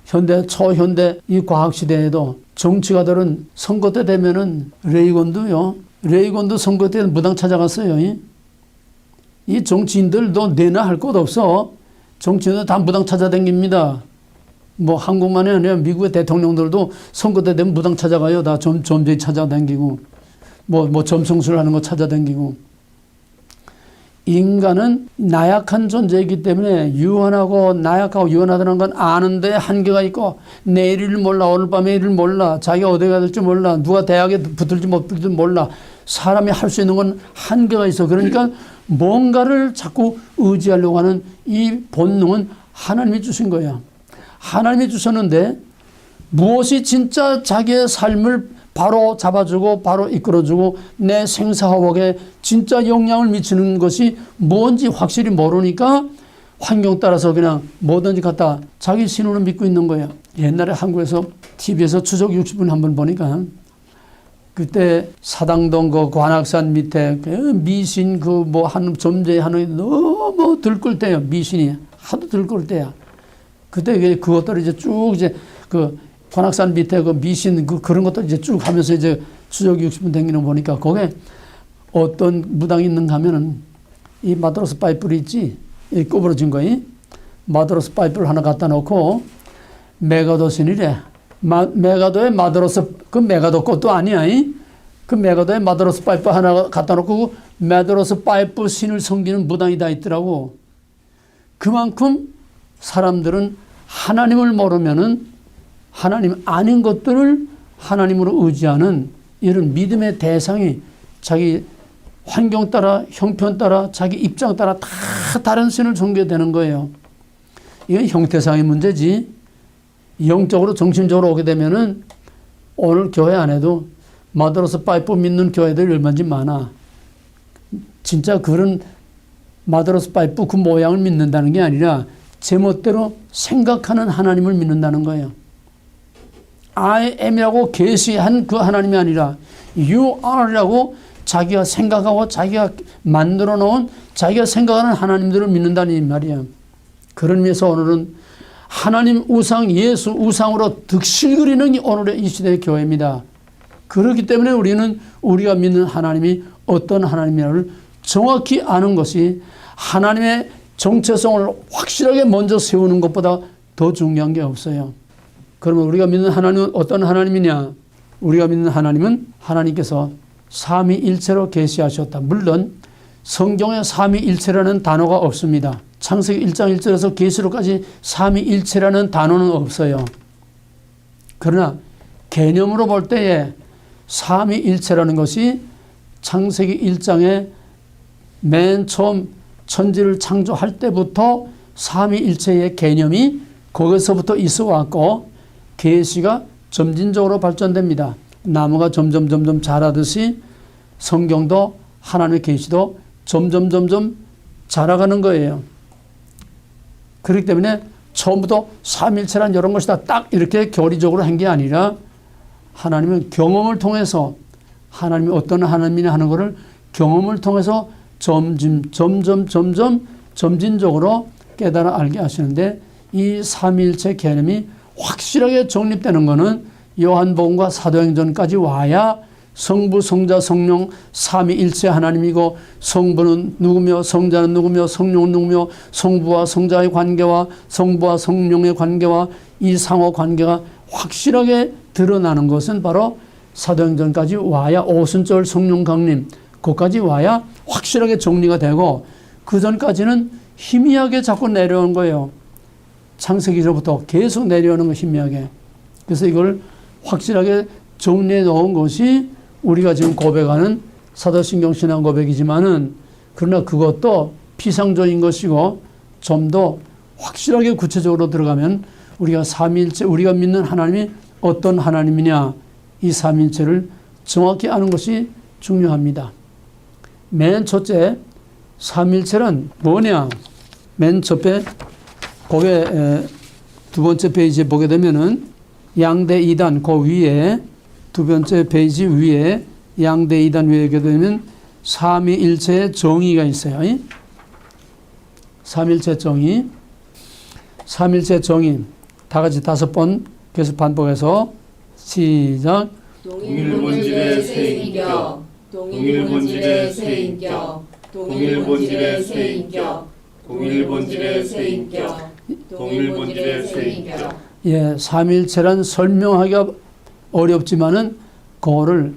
현대, 초현대 이 과학시대에도 정치가들은 선거 때 되면은 레이건도 선거 때 무당 찾아갔어요. 이 정치인들도 내나 할 것 없어. 정치인들 다 무당 찾아다닙니다. 뭐 한국만이 아니라 미국의 대통령들도 선거 때 되면 무당 찾아가요. 다 점쟁이 찾아다니고 뭐 점성술 하는 거 찾아다니고. 인간은 나약한 존재이기 때문에 유한하고 나약하고 유한하다는 건 아는데 한계가 있고 내일을 몰라. 오늘 밤의 일을 몰라. 자기가 어디 가야 될지 몰라. 누가 대학에 붙을지 못 붙을지 몰라. 사람이 할 수 있는 건 한계가 있어. 그러니까 뭔가를 자꾸 의지하려고 하는 이 본능은 하나님이 주신 거야. 하나님이 주셨는데 무엇이 진짜 자기의 삶을 바로 잡아주고 바로 이끌어주고 내 생사화복에 진짜 영향을 미치는 것이 뭔지 확실히 모르니까 환경 따라서 그냥 뭐든지 갖다 자기 신으로 믿고 있는 거예요. 옛날에 한국에서 TV에서 추적 60분 한번 보니까 그때 사당동 그 관악산 밑에 그 미신 그 뭐 한 점재하는 너무 들끓을 때요. 미신이 하도 들끓을 때야. 그때 그것들을 이제 쭉 이제 그 관악산 밑에 그 미신 그런 것들 이제 쭉 하면서 이제 추적 60분 댕기는 거 보니까 거기에 어떤 무당이 있는가 하면은 이 마드로스 파이프를 있지, 이 구부러진 거이 마드로스 파이프를 하나 갖다 놓고 메가도 신이래. 메가도의 마드로스 그 메가도 것도 아니야. 그 메가도의 마드로스 파이프 하나 갖다 놓고 마드로스 파이프 신을 섬기는 무당이 다 있더라고. 그만큼 사람들은 하나님을 모르면은 하나님 아닌 것들을 하나님으로 의지하는 이런 믿음의 대상이 자기 환경 따라 형편 따라 자기 입장 따라 다 다른 신을 섬겨야 되는 거예요. 이건 형태상의 문제지. 영적으로 정신적으로 오게 되면은 오늘 교회 안에도 마드로스 파이프 믿는 교회들이 얼마나 많아. 진짜 그런 마드로스 파이프 그 모양을 믿는다는 게 아니라 제멋대로 생각하는 하나님을 믿는다는 거예요. I am이라고 계시한 그 하나님이 아니라 You are라고 자기가 생각하고 자기가 만들어 놓은 자기가 생각하는 하나님들을 믿는다는 말이야. 그런 의미에서 오늘은 하나님 우상, 예수 우상으로 득실 그리는 오늘의 이 시대의 교회입니다. 그렇기 때문에 우리는 우리가 믿는 하나님이 어떤 하나님이라를 정확히 아는 것이 하나님의 정체성을 확실하게 먼저 세우는 것보다 더 중요한 게 없어요. 그러면 우리가 믿는 하나님은 어떤 하나님이냐? 우리가 믿는 하나님은 하나님께서 삼위일체로 계시하셨다. 물론 성경에 삼위일체라는 단어가 없습니다. 창세기 1장 1절에서 계시록까지 삼위일체라는 단어는 없어요. 그러나 개념으로 볼 때에 삼위일체라는 것이 창세기 1장에 맨 처음 천지를 창조할 때부터 삼위일체의 개념이 거기서부터 있어 왔고 계시가 점진적으로 발전됩니다. 나무가 점점 자라듯이 성경도 하나님의 계시도 점점 자라가는 거예요. 그렇기 때문에 처음부터 삼일체란 이런 것이다 딱 이렇게 교리적으로 한 게 아니라 하나님은 경험을 통해서 하나님이 어떤 하나님이냐 하는 것을 경험을 통해서 점점 점진적으로 깨달아 알게 하시는데 이 삼일체 개념이 확실하게 정립되는 것은 요한복음과 사도행전까지 와야 성부, 성자, 성령 삼위일체 하나님이고 성부는 누구며 성자는 누구며 성령은 누구며 성부와 성자의 관계와 성부와 성령의 관계와 이 상호 관계가 확실하게 드러나는 것은 바로 사도행전까지 와야 오순절 성령 강림 그까지 와야 확실하게 정리가 되고 그 전까지는 희미하게 자꾸 내려오는 거예요. 창세기로부터 계속 내려오는 거 희미하게. 그래서 이걸 확실하게 정리해 놓은 것이 우리가 지금 고백하는 사도신경 신앙 고백이지만은 그러나 그것도 피상적인 것이고 좀 더 확실하게 구체적으로 들어가면 우리가 삼위일체 우리가 믿는 하나님이 어떤 하나님이냐 이 삼위일체를 정확히 아는 것이 중요합니다. 맨 첫째 삼위일체는 뭐냐? 맨 첫째 거기에 두 번째 페이지에 보게 되면은 양대 이단 그 위에 두 번째 페이지 위에 양대 이단 위에 보게 되면 삼위일체의 정의가 있어요. 삼위일체 정의. 삼위일체 정의 다 같이 5번 계속 반복해서 시작. 동일본질의 세인격, 동일본질의 세인격, 동일본질의 세인격, 동일본질의 세인격, 동일본질의 세인격. 예, 삼위일체란 설명하기가 어렵지만은 그거를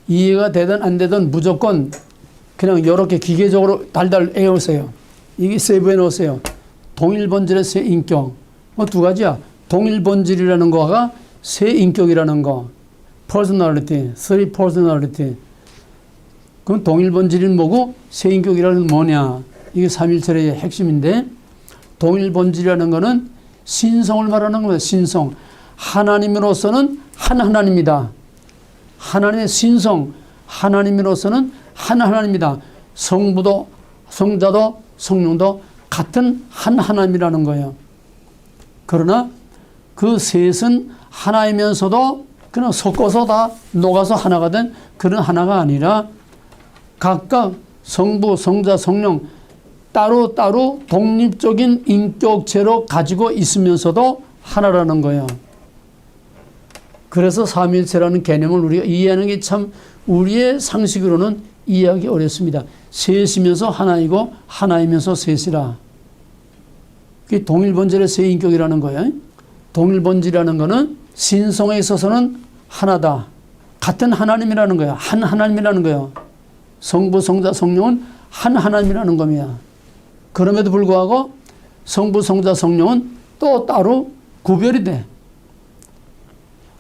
이해가 되든 안 되든 무조건 그냥 이렇게 기계적으로 달달 외우세요. 이게 세부해 놓으세요. 동일본질의 세 인격. 두 가지야. 동일본질이라는 거가 세 인격이라는 거. personality, three personality. 그럼 동일본질은 뭐고 세 인격이라는 뭐냐. 이게 삼위일체의 핵심인데 동일본질이라는 거는 신성을 말하는 겁니다. 신성. 하나님으로서는 한 하나님이다. 하나님의 신성. 하나님으로서는 한 하나님이다. 성부도 성자도 성령도 같은 한 하나님이라는 거예요. 그러나 그 셋은 하나이면서도 그냥 섞어서 다 녹아서 하나가 된 그런 하나가 아니라 각각 성부, 성자, 성령 따로따로 독립적인 인격체로 가지고 있으면서도 하나라는 거예요. 그래서 삼위일체라는 개념을 우리가 이해하는 게 참 우리의 상식으로는 이해하기 어렵습니다. 셋이면서 하나이고 하나이면서 셋이라. 그게 동일본질의 세 인격이라는 거예요. 동일본질이라는 거는 신성에 있어서는 하나다. 같은 하나님이라는 거야. 한 하나님이라는 거예요. 성부, 성자, 성령은 한 하나님이라는 겁니다. 그럼에도 불구하고 성부, 성자, 성령은 또 따로 구별이 돼.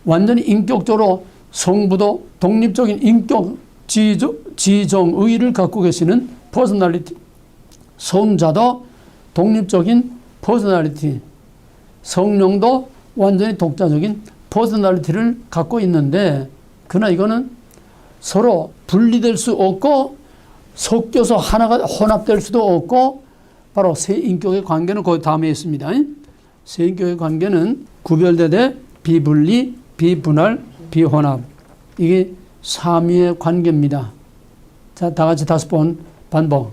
완전히 인격적으로 성부도 독립적인 인격, 지정의를 갖고 계시는 퍼스널리티. 성자도 독립적인 퍼스널리티. 성령도 완전히 독자적인 퍼스널리티를 갖고 있는데 그러나 이거는 서로 분리될 수 없고 섞여서 하나가 혼합될 수도 없고 바로 세 인격의 관계는 그 다음에 있습니다. 세 인격의 관계는 구별되되 비분리, 비분할, 비혼합. 이게 삼위의 관계입니다. 자, 다 같이 5번 반복.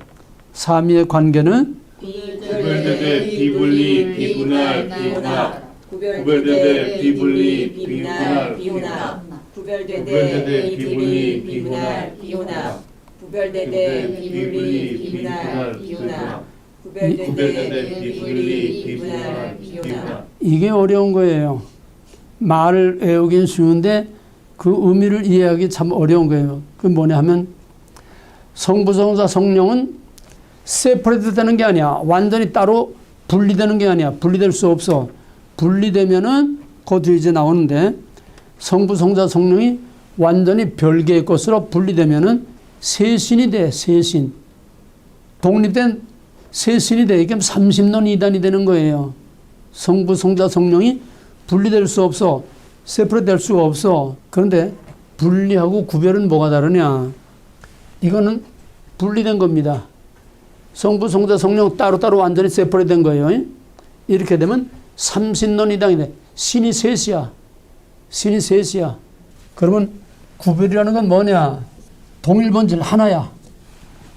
삼위의 관계는 구별되되 비분리, 비분할, 비혼합. 구별되되 비분리, 비분할, 비혼합. 구별되되 비분리, 비분할, 비혼합. 구별되되 비분리, 비분할, 비혼합. 구별되되 비분리, 비분할, 비혼합. 이게 어려운 거예요. 말을 외우긴 쉬운데 그 의미를 이해하기 참 어려운 거예요. 그게 뭐냐 하면 성부, 성자, 성령은 세퍼레이트 되는 게 아니야. 완전히 따로 분리되는 게 아니야. 분리될 수 없어. 분리되면은 그 뒤에 이제 나오는데 성부, 성자, 성령이 완전히 별개의 것으로 분리되면은 세신이 돼. 세신. 독립된 세신이 돼. 이게 30론 이단이 되는 거예요. 성부, 성자, 성령이 분리될 수 없어. 세퍼레이트 될 수가 없어. 그런데 분리하고 구별은 뭐가 다르냐? 이거는 분리된 겁니다. 성부, 성자, 성령 따로따로 완전히 세퍼레이트 된 거예요. 이렇게 되면 삼신론 이단이 돼. 신이 셋이야. 신이 셋이야. 그러면 구별이라는 건 뭐냐? 동일본질 하나야.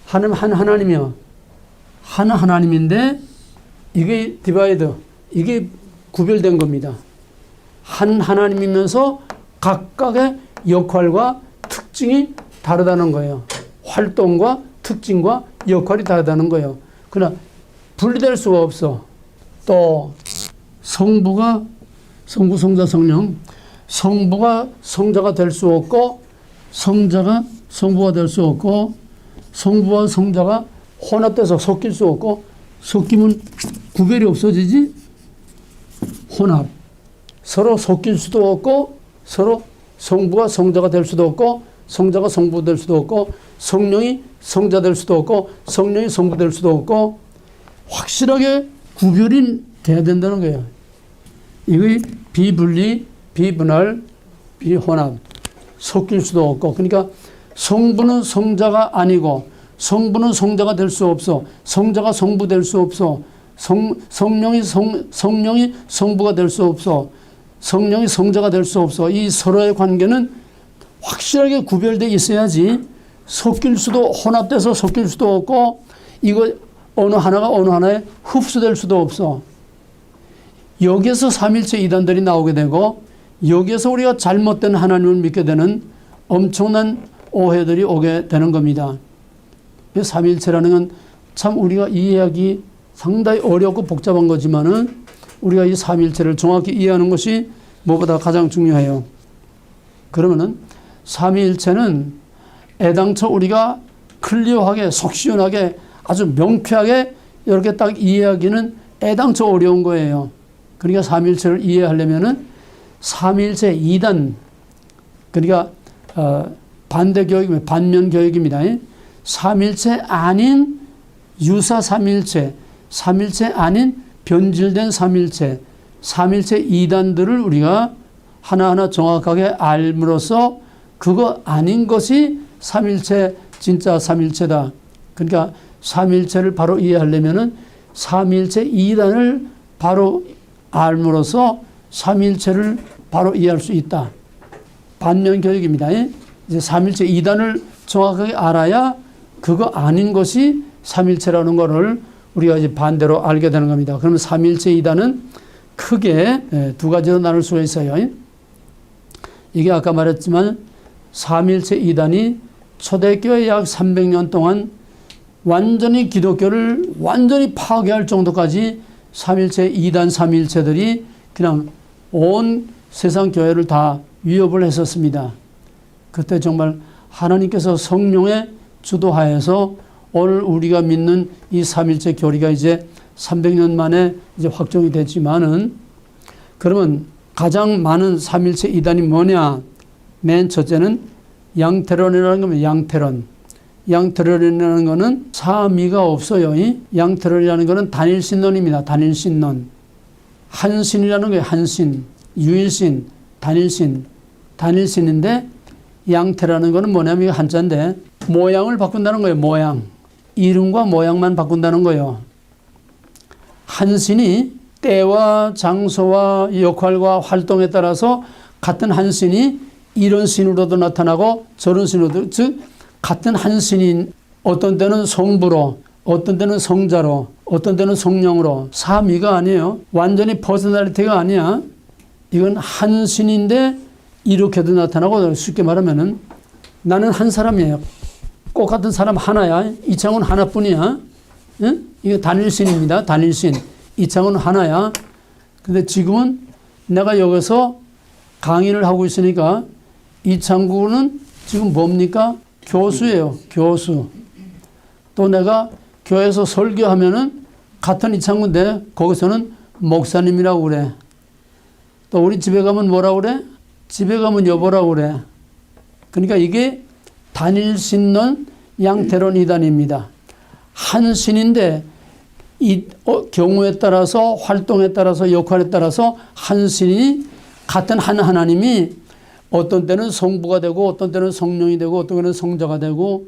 하나님 한 하나님이야. 한 하나님인데 이게 디바이드. 이게 구별된 겁니다. 한 하나님이면서 각각의 역할과 특징이 다르다는 거예요. 활동과 특징과 역할이 다르다는 거예요. 그러나 분리될 수가 없어. 또 성부가 성부, 성자, 성령, 성부가 성자가 될 수 없고 성자가 성부가 될 수 없고 성부와 성자가 혼합돼서 섞일 수 없고 섞이면 구별이 없어지지. 혼합. 서로 섞일 수도 없고 서로 성부가 성자가 될 수도 없고 성자가 성부 될 수도 없고 성령이 성자 될 수도 없고 성령이 성부 될 수도 없고 확실하게 구별이 돼야 된다는 거예요. 이게 비분리, 비분할, 비혼합. 섞일 수도 없고 그러니까 성부는 성자가 아니고 성부는 성자가 될 수 없어. 성자가 성부 될 수 없어. 성령이 성부가 될 수 없어. 성령이 성자가 될 수 없어. 이 서로의 관계는 확실하게 구별되어 있어야지 섞일 수도 혼합돼서 섞일 수도 없고 이거 어느 하나가 어느 하나에 흡수될 수도 없어. 여기에서 삼일체 이단들이 나오게 되고 여기에서 우리가 잘못된 하나님을 믿게 되는 엄청난 오해들이 오게 되는 겁니다. 삼일체라는 건 참 우리가 이해하기 상당히 어렵고 복잡한 거지만은 우리가 이 삼일체를 정확히 이해하는 것이 무엇보다 가장 중요해요. 그러면은 삼위일체는 애당초 우리가 클리어하게 속 시원하게 아주 명쾌하게 이렇게 딱 이해하기는 애당초 어려운 거예요. 그러니까 삼위일체를 이해하려면은 삼위일체 2단 그러니까 반대 교육, 반면 교육입니다. 삼위일체 아닌 유사 삼위일체, 삼위일체 아닌 변질된 삼위일체, 삼위일체 2단들을 우리가 하나하나 정확하게 알므로써 그거 아닌 것이 삼위일체 진짜 삼위일체다. 그러니까 삼위일체를 바로 이해하려면은 삼위일체 2단을 바로 알므로써 삼위일체를 바로 이해할 수 있다. 반면 교육입니다. 이제 삼위일체 2단을 정확하게 알아야 그거 아닌 것이 삼위일체라는 것을 우리가 이제 반대로 알게 되는 겁니다. 그러면 삼위일체 2단은 크게 두 가지로 나눌 수가 있어요. 이게 아까 말했지만 삼위일체 2단이 초대교회 약 300년 동안 완전히 기독교를 완전히 파괴할 정도까지 삼위일체 2단 삼위일체들이 그냥 온 세상 교회를 다 위협을 했었습니다. 그때 정말 하나님께서 성령의 주도하에서 오늘 우리가 믿는 이 삼위일체 교리가 이제 300년 만에 이제 확정이 됐지만은 그러면 가장 많은 삼위일체 2단이 뭐냐? 맨 첫째는 양태론이라는 겁니다. 양태론. 양태론이라는 거는 삼위가 없어요. 양태론이라는 거는 단일신론입니다. 단일신론. 한신이라는 거예요. 한신. 유일신. 단일신. 단일신인데 양태라는 거는 뭐냐면 한자인데 모양을 바꾼다는 거예요. 모양. 이름과 모양만 바꾼다는 거예요. 한신이 때와 장소와 역할과 활동에 따라서 같은 한신이 이런 신으로도 나타나고 저런 신으로도 즉 같은 한신인 어떤 때는 성부로 어떤 때는 성자로 어떤 때는 성령으로 삼위가 아니에요. 완전히 퍼스널리티가 아니야. 이건 한신인데 이렇게도 나타나고 쉽게 말하면은 나는 한 사람이에요. 꼭 같은 사람 하나야. 이창훈 하나뿐이야. 응? 이게 단일신입니다. 단일신. 이창훈 하나야. 근데 지금은 내가 여기서 강의를 하고 있으니까 이창구는 지금 뭡니까? 교수예요. 교수. 또 내가 교회에서 설교하면은 같은 이창구인데 거기서는 목사님이라고 그래. 또 우리 집에 가면 뭐라고 그래? 집에 가면 여보라고 그래. 그러니까 이게 단일신론 양태론 이단입니다. 한 신인데 이 경우에 따라서 활동에 따라서 역할에 따라서 한 신이 같은 한 하나님이 어떤 때는 성부가 되고 어떤 때는 성령이 되고 어떤 때는 성자가 되고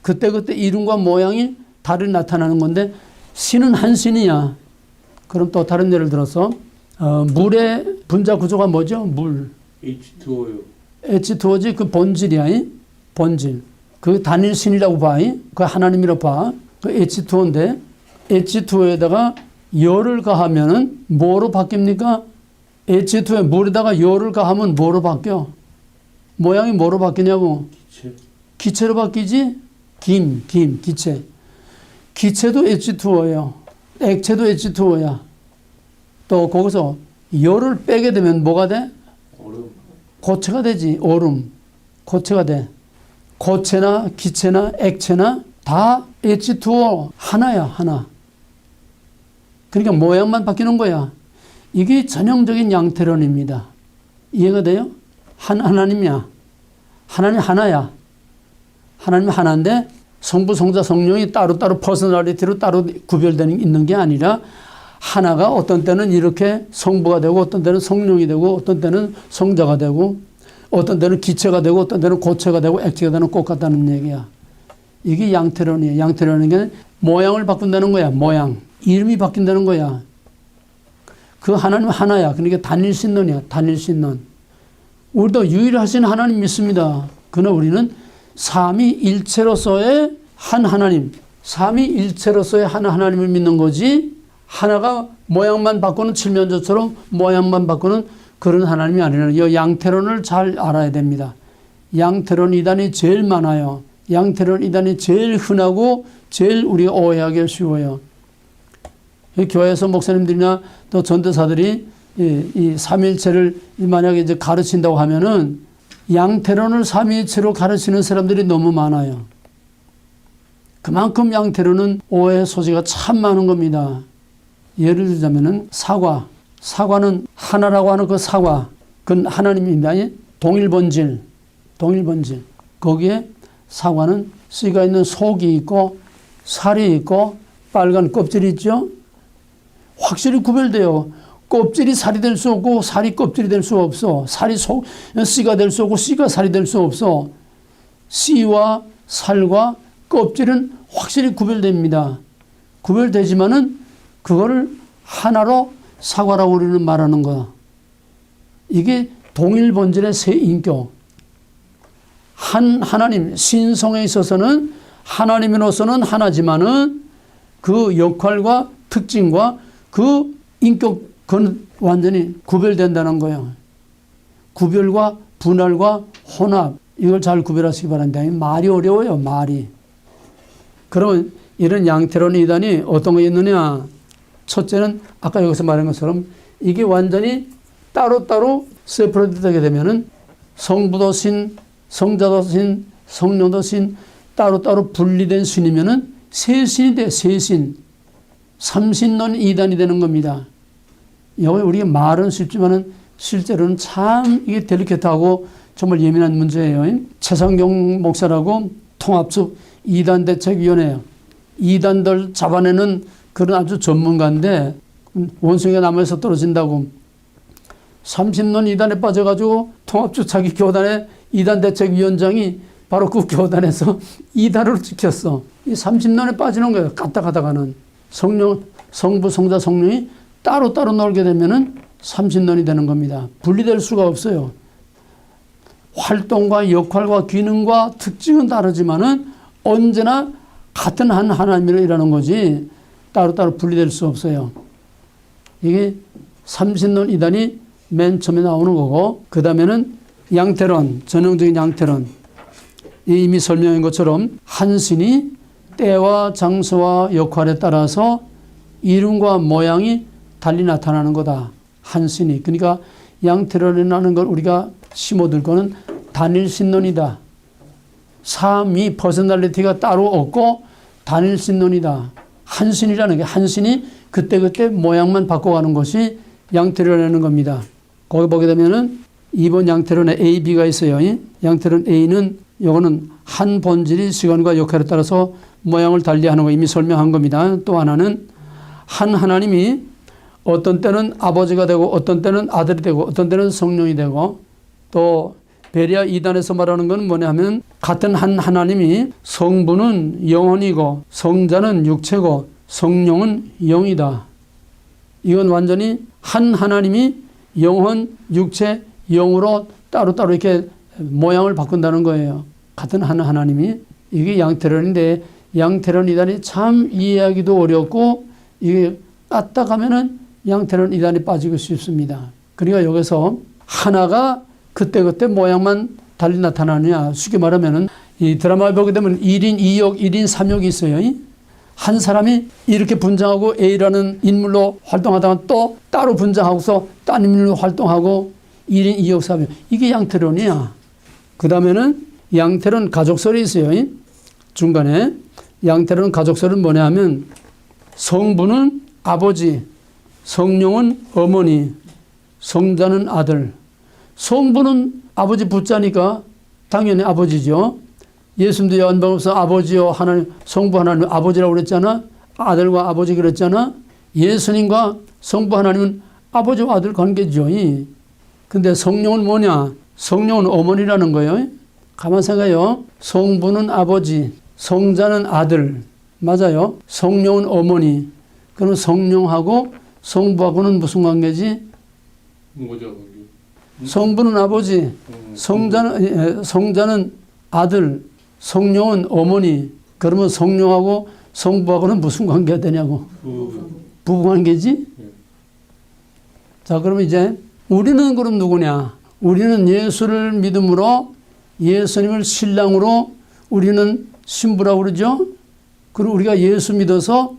그때그때 이름과 모양이 다르게 나타나는 건데 신은 한 신이야. 그럼 또 다른 예를 들어서 물의 분자 구조가 뭐죠? 물. H2O요. H2O지 그 본질이야. 본질. 그 단일신이라고 봐. 그 하나님이라고 봐. 그 H2O인데 H2O에다가 열을 가하면은 뭐로 바뀝니까? H2O에 물에다가 열을 가하면 뭐로 바뀌어? 모양이 뭐로 바뀌냐고? 기체. 기체로 바뀌지? 기체. 기체도 H2O예요. 액체도 H2O야. 또 거기서 열을 빼게 되면 뭐가 돼? 얼음. 고체가 되지. 얼음. 고체가 돼. 고체나 기체나 액체나 다 H2O 하나야, 하나. 그러니까 모양만 바뀌는 거야. 이게 전형적인 양태론입니다. 이해가 돼요? 하나님이야. 하나님 하나야. 하나님 하나인데 성부, 성자, 성령이 따로따로 퍼스널리티로 따로 구별되는 있는 게 아니라 하나가 어떤 때는 이렇게 성부가 되고 어떤 때는 성령이 되고 어떤 때는 성자가 되고 어떤 때는 기체가 되고 어떤 때는 고체가 되고 액체가 되는 것 같다는 얘기야. 이게 양태론이에요. 양태론은 게 모양을 바꾼다는 거야. 모양. 이름이 바뀐다는 거야. 그 하나님 하나야. 그러니까 단일신론이야. 단일신론. 우리도 유일하신 하나님 믿습니다. 그러나 우리는 삼위일체로서의 한 하나님, 삼위일체로서의 한 하나님을 믿는 거지 하나가 모양만 바꾸는 칠면조처럼 모양만 바꾸는 그런 하나님이 아니라는 이 양태론을 잘 알아야 됩니다. 양태론 이단이 제일 많아요. 양태론 이단이 제일 흔하고 제일 우리가 오해하기 쉬워요. 교회에서 목사님들이나 또 전도사들이 이 삼위일체를 만약에 이제 가르친다고 하면은 양태론을 삼위일체로 가르치는 사람들이 너무 많아요. 그만큼 양태론은 오해 소지가 참 많은 겁니다. 예를 들자면은 사과는 하나라고 하는 그 사과, 그건 하나님입니다. 동일본질. 거기에 사과는 씨가 있는 속이 있고 살이 있고 빨간 껍질이 있죠. 확실히 구별돼요. 껍질이 살이 될 수 없고 살이 껍질이 될 수 없어. 살이 씨가 될 수 없고 씨가 살이 될 수 없어. 씨와 살과 껍질은 확실히 구별됩니다. 구별되지만은 그거를 하나로 사과라고 우리는 말하는 거야. 이게 동일 본질의 세 인격. 한 하나님, 신성에 있어서는 하나님으로서는 하나지만은 그 역할과 특징과 그 인격, 그건 완전히 구별된다는 거예요. 구별과 분할과 혼합, 이걸 잘 구별하시기 바랍니다. 말이 어려워요, 말이. 그러면 이런 양태론 이단이 어떤 게 있느냐? 첫째는 아까 여기서 말한 것처럼 이게 완전히 따로따로 세퍼레이트 되게 되면은 성부도 신, 성자도 신, 성령도 신, 따로따로 분리된 신이면은 세 신이 돼, 세 신. 삼신론 이단이 되는 겁니다. 여기 우리가 말은 쉽지만은 실제로는 참 이게 델리케이트하고 정말 예민한 문제예요. 최상경 목사라고 통합적 이단대책위원회예요. 이단들 잡아내는 그런 아주 전문가인데 원숭이가 나무에서 떨어진다고 30년 이단에 빠져가지고 통합적 자기 교단의 이단대책위원장이 바로 그 교단에서 이단으로 찍혔어. 이 30년에 빠지는 거예요. 갔다 가다가는 성령, 성부, 성자, 성령이 따로따로 놀게 되면은 30년이 되는 겁니다. 분리될 수가 없어요. 활동과 역할과 기능과 특징은 다르지만은 언제나 같은 한 하나님으로 일하는 거지 따로따로 분리될 수 없어요. 이게 30년 이단이 맨 처음에 나오는 거고 그 다음에는 양태론, 전형적인 양태론. 이미 설명한 것처럼 한 신이 때와 장소와 역할에 따라서 이름과 모양이 달리 나타나는 거다. 한 신이. 그러니까 양태론이라는 걸 우리가 심어둘 거는 단일신론이다. 삼위 퍼스널리티가 따로 없고 단일신론이다. 한 신이라는 게 한 신이 그때그때 모양만 바꿔가는 것이 양태론이라는 겁니다. 거기 보게 되면은 2번 양태론에 A, B가 있어요. 양태론 A는 요거는 한 본질이 시간과 역할에 따라서 모양을 달리하는 거 이미 설명한 겁니다. 또 하나는 한 하나님이 어떤 때는 아버지가 되고 어떤 때는 아들이 되고 어떤 때는 성령이 되고 또 베리아 2단에서 말하는 건 뭐냐면 같은 한 하나님이 성부는 영혼이고 성자는 육체고 성령은 영이다. 이건 완전히 한 하나님이 영혼, 육체, 영으로 따로따로 이렇게 모양을 바꾼다는 거예요. 같은 한 하나님이. 이게 양태론인데 양태론 이단이 참 이해하기도 어렵고 이게 까딱하면은 양태론 이단이 빠지고 싶습니다. 그러니까 여기서 하나가 그때그때 모양만 달리 나타나느냐? 쉽게 말하면은 이 드라마를 보게 되면 1인 2역, 1인 3역이 있어요. 한 사람이 이렇게 분장하고 A라는 인물로 활동하다가 또 따로 분장하고서 딴 인물로 활동하고 1인 2역 3역. 이게 양태론이야. 그 다음에는 양태론 가족설이 있어요. 중간에. 양태론 가족설은 뭐냐 하면 성부는 아버지, 성령은 어머니, 성자는 아들. 성부는 아버지 붙자니까 당연히 아버지죠. 예수님도 요한복음에서 아버지요 하나님, 성부 하나님 아버지라고 그랬잖아. 아들과 아버지 그랬잖아. 예수님과 성부 하나님은 아버지와 아들 관계죠. 근데 성령은 뭐냐? 성령은 어머니라는 거예요. 가만 생각해요. 성부는 아버지, 성자는 아들. 맞아요. 성령은 어머니. 그럼 성령하고 성부하고는 무슨 관계지? 뭐죠 거기? 성부는 아버지, 성자는 아들, 성령은 어머니. 그러면 성령하고 성부하고는 무슨 관계가 되냐고. 부부 관계지? 자, 그러면 이제 우리는 그럼 누구냐? 우리는 예수를 믿음으로 예수님을 신랑으로 우리는 신부라고 그러죠? 그리고 우리가 예수 믿어서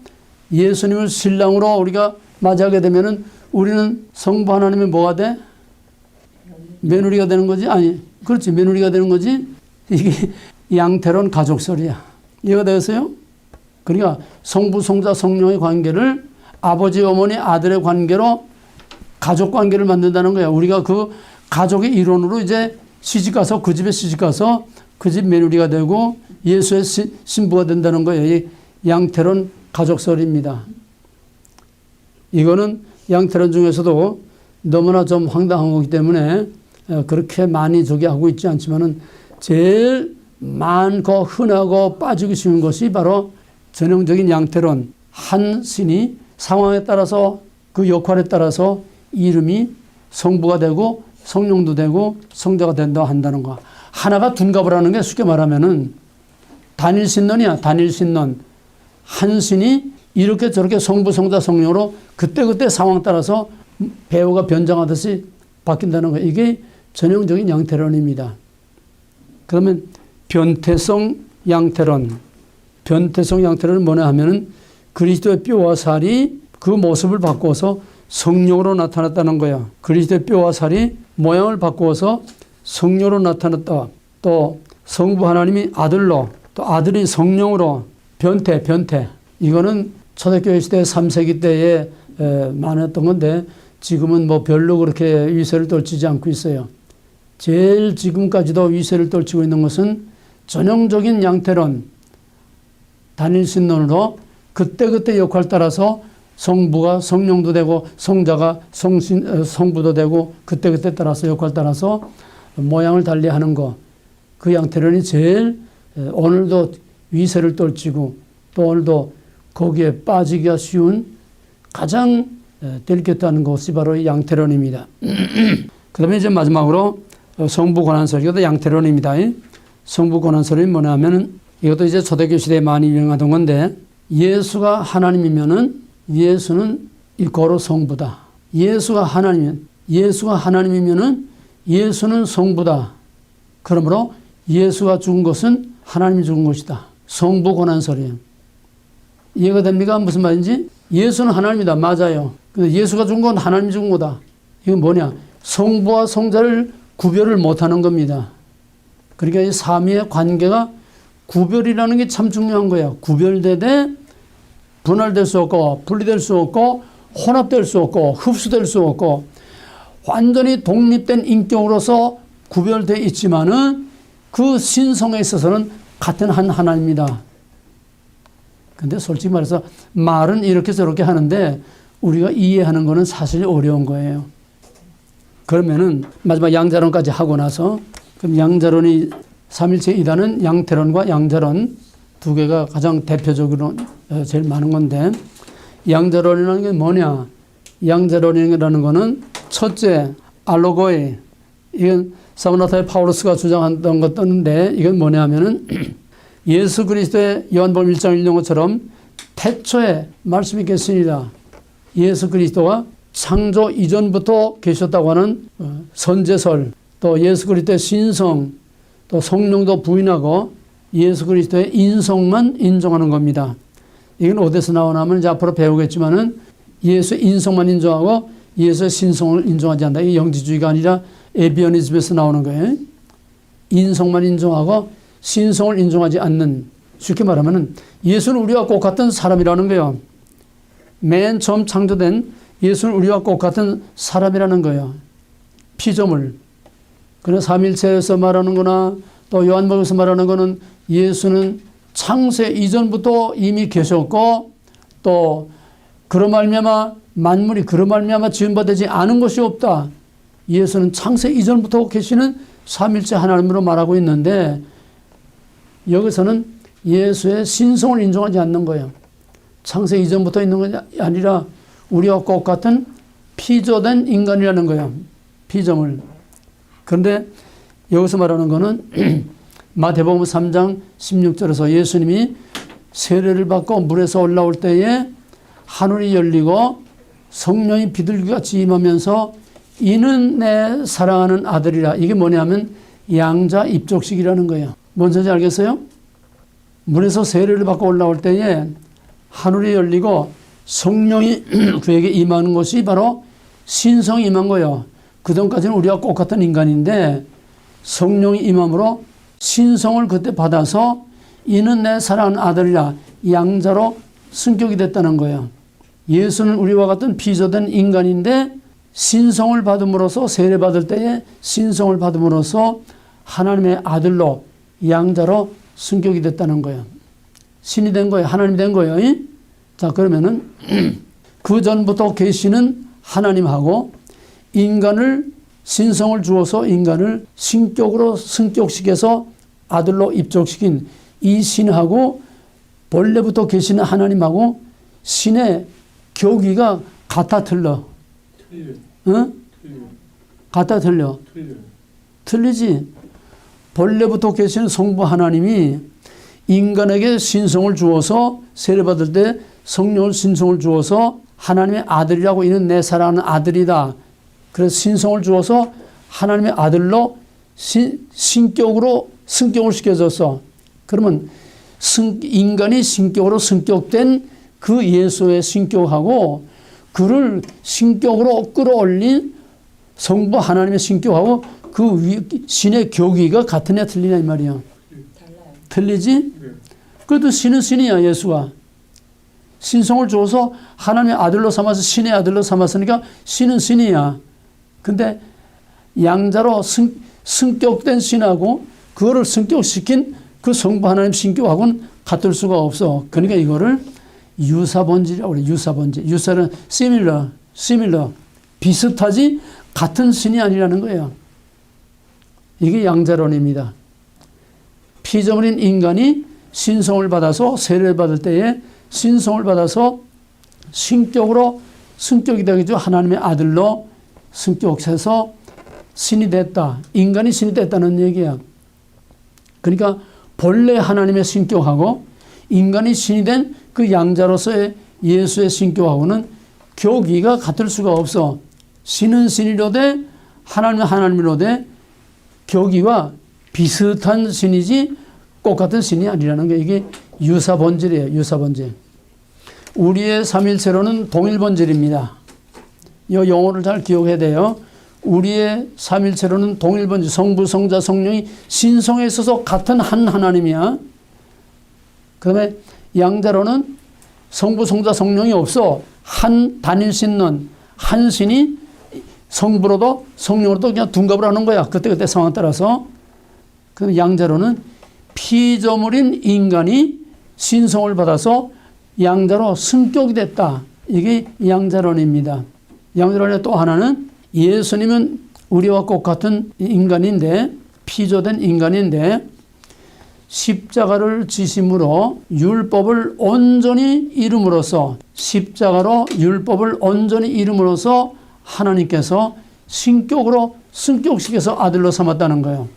예수님을 신랑으로 우리가 맞이하게 되면은 우리는 성부 하나님의 뭐가 돼? 며느리가 되는 거지? 아니, 그렇지. 며느리가 되는 거지? 이게 양태론 가족설이야. 이해가 되겠어요? 그러니까 성부, 성자, 성령의 관계를 아버지, 어머니, 아들의 관계로 가족 관계를 만든다는 거야. 우리가 그 가족의 일원으로 이제 시집가서 그 집에 시집가서 그 집 며느리가 되고 예수의 신부가 된다는 거예요. 이 양태론 가족설입니다. 이거는 양태론 중에서도 너무나 좀 황당한 거기 때문에 그렇게 많이 저기 하고 있지 않지만은 제일 많고 흔하고 빠지기 쉬운 것이 바로 전형적인 양태론. 한 신이 상황에 따라서 그 역할에 따라서 이름이 성부가 되고 성령도 되고 성자가 된다고 한다는 거. 하나가 둔갑을 하는 게 쉽게 말하면은 단일신론이야. 단일신론. 한 신이 이렇게 저렇게 성부, 성자, 성령으로 그때그때 상황 따라서 배우가 변장하듯이 바뀐다는 거예요. 이게 전형적인 양태론입니다. 그러면 변태성 양태론. 변태성 양태론은 뭐냐 하면은 그리스도의 뼈와 살이 그 모습을 바꾸어서 성령으로 나타났다는 거야. 그리스도의 뼈와 살이 모양을 바꾸어서 성령으로 나타났다. 또 성부 하나님이 아들로, 또 아들이 성령으로. 변태. 이거는 초대교회 시대 3세기 때에 많았던 건데 지금은 뭐 별로 그렇게 위세를 떨치지 않고 있어요. 제일 지금까지도 위세를 떨치고 있는 것은 전형적인 양태론, 단일신론으로 그때그때 역할 따라서 성부가 성령도 되고 성자가 성부도 되고 그때그때 따라서 역할 따라서 모양을 달리하는 거. 그 양태론이 제일 오늘도 위세를 떨치고 또 오늘도 거기에 빠지기가 쉬운 가장 델겠다는 것이 바로 이 양태론입니다. 그 다음에 이제 마지막으로 성부 권한설. 이것도 양태론입니다. 성부 권한설이 뭐냐 하면은 이것도 이제 초대교회 시대에 많이 유행하던 건데 예수가 하나님이면은 예수는 이고로 성부다. 예수가 하나님이면은 예수는 성부다. 그러므로 예수가 죽은 것은 하나님이 죽은 것이다. 성부 권한설이에요. 이해가 됩니까? 무슨 말인지? 예수는 하나님이다. 맞아요. 근데 예수가 죽은 건 하나님이 죽은 거다. 이건 뭐냐? 성부와 성자를 구별을 못하는 겁니다. 그러니까 이 삼위의 관계가 구별이라는 게 참 중요한 거야. 구별되되 분할될 수 없고 분리될 수 없고 혼합될 수 없고 흡수될 수 없고 완전히 독립된 인격으로서 구별되어 있지만은 그 신성에 있어서는 같은 한 하나입니다. 근데 솔직히 말해서 말은 이렇게 저렇게 하는데 우리가 이해하는 거는 사실 어려운 거예요. 그러면은 마지막 양자론까지 하고 나서 그럼 양자론이 삼일체 이단은 양태론과 양자론 두 개가 가장 대표적으로 제일 많은 건데 양자론이라는 게 뭐냐? 양자론이라는 거는 첫째 알로고이 이건 사브나타의 파울로스가 주장했던 것인데 이건 뭐냐면은 예수 그리스도의 요한복음 1장 1용어처럼 태초에 말씀이 계시니라. 예수 그리스도가 창조 이전부터 계셨다고 하는 선제설 또 예수 그리스도의 신성 또 성령도 부인하고 예수 그리스도의 인성만 인정하는 겁니다. 이건 어디서 나오냐면 이제 앞으로 배우겠지만은 예수의 인성만 인정하고 예수의 신성을 인정하지 않는다. 이게 영지주의가 아니라 에비어니즘에서 나오는 거예요. 인성만 인정하고 신성을 인정하지 않는, 쉽게 말하면 예수는 우리와 똑같은 사람이라는 거예요. 맨 처음 창조된 예수는 우리와 똑같은 사람이라는 거예요. 피조물. 그러나 삼일체에서 말하는 거나 또 요한복음에서 말하는 거는 예수는 창세 이전부터 이미 계셨고 또 그로 말미암아 만물이 그로 말미암아 지음받지 않은 것이 없다. 예수는 창세 이전부터 계시는 삼일체 하나님으로 말하고 있는데 여기서는 예수의 신성을 인정하지 않는 거예요. 창세 이전부터 있는 것이 아니라 우리와 똑같은 피조된 인간이라는 거예요. 피조물. 그런데 여기서 말하는 거는 마태복음 3장 16절에서 예수님이 세례를 받고 물에서 올라올 때에 하늘이 열리고 성령이 비둘기같이 임하면서 이는 내 사랑하는 아들이라. 이게 뭐냐면 양자 입적식이라는 거예요. 뭔지 알겠어요? 물에서 세례를 받고 올라올 때에 하늘이 열리고 성령이 그에게 임하는 것이 바로 신성이 임한 거예요. 그전까지는 우리와 똑같은 인간인데 성령이 임함으로 신성을 그때 받아서 이는 내 사랑하는 아들이라 양자로 승격이 됐다는 거예요. 예수는 우리와 같은 피조된 인간인데 신성을 받음으로써 세례받을 때에 신성을 받음으로써 하나님의 아들로 양자로 승격이 됐다는 거예요. 신이 된 거예요. 하나님이 된 거예요. 자, 그러면은 그 전부터 계시는 하나님하고 인간을 신성을 주어서 인간을 신격으로 승격시켜서 아들로 입적시킨 이 신하고 본래부터 계시는 하나님하고 신의 교기가 같아 틀려. 응? 같아 틀려. 틀리지. 본래부터 계시는 성부 하나님이 인간에게 신성을 주어서 세례받을 때 성령을 신성을 주어서 하나님의 아들이라고 이는 내 사랑하는 아들이다. 그래서 신성을 주어서 하나님의 아들로 신격으로 승격을 시켜줬어. 그러면 인간이 신격으로 승격된 그 예수의 신격하고 그를 신격으로 끌어올린 성부 하나님의 신격하고 그 신의 교기가 같으냐 틀리냐 이 말이야. 달라요. 틀리지? 그래도 신은 신이야. 예수가. 신성을 줘서 하나님의 아들로 삼아서 신의 아들로 삼았으니까 신은 신이야. 근데 양자로 승격된 신하고 그거를 승격시킨 그 성부 하나님 신격하고는 같을 수가 없어. 그러니까 이거를 유사본질이라고 그래. 유사본질. 유사는 similar. 비슷하지 같은 신이 아니라는 거예요. 이게 양자론입니다. 피조물인 인간이 신성을 받아서 세례를 받을 때에 신성을 받아서 신격으로 승격이 되겠죠. 하나님의 아들로 승격해서 신이 됐다. 인간이 신이 됐다는 얘기야. 그러니까 본래 하나님의 신격하고 인간이 신이 된 그 양자로서의 예수의 신격하고는 교기가 같을 수가 없어. 신은 신이로되 하나님은 하나님이로되 교기와 비슷한 신이지 똑같은 신이 아니라는 게 이게 유사본질이에요. 유사본질. 우리의 삼일체로는 동일본질입니다. 이 용어를 잘 기억해야 돼요. 우리의 삼일체로는 동일본질. 성부, 성자, 성령이 신성에 있어서 같은 한 하나님이야. 그 다음에 양자로는 성부, 성자, 성령이 없어. 한 단일신론, 한 신이 성부로도 성령으로도 그냥 둔갑을 하는 거야. 그때그때 상황에 따라서. 그 양자로는 피조물인 인간이 신성을 받아서 양자로 승격이 됐다. 이게 양자론입니다. 양자론의 또 하나는 예수님은 우리와 똑같은 인간인데 피조된 인간인데 십자가를 지심으로 율법을 온전히 이룸으로써 십자가로 율법을 온전히 이룸으로써 하나님께서 신격으로 승격시켜서 아들로 삼았다는 거예요.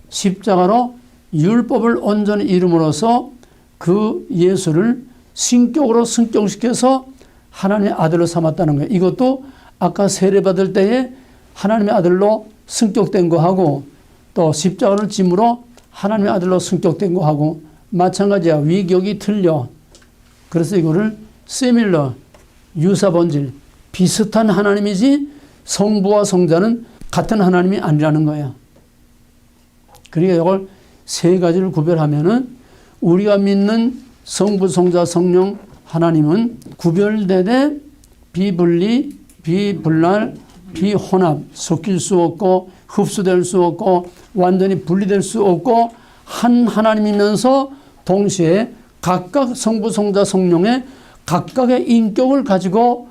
십자가로 율법을 온전히 이룸으로써 그 예수를 신격으로 승격시켜서 하나님의 아들로 삼았다는 거예요. 이것도 아까 세례받을 때에 하나님의 아들로 승격된 거하고 또 십자가를 짐으로 하나님의 아들로 승격된 거 하고 마찬가지야. 위격이 틀려. 그래서 이거를 similar, 유사본질, 비슷한 하나님이지 성부와 성자는 같은 하나님이 아니라는 거야. 그러니까 이걸 세 가지를 구별하면은 우리가 믿는 성부, 성자, 성령 하나님은 구별되되 비분리, 비분할, 비혼합, 섞일 수 없고 흡수될 수 없고 완전히 분리될 수 없고 한 하나님이면서 동시에 각각 성부, 성자, 성령의 각각의 인격을 가지고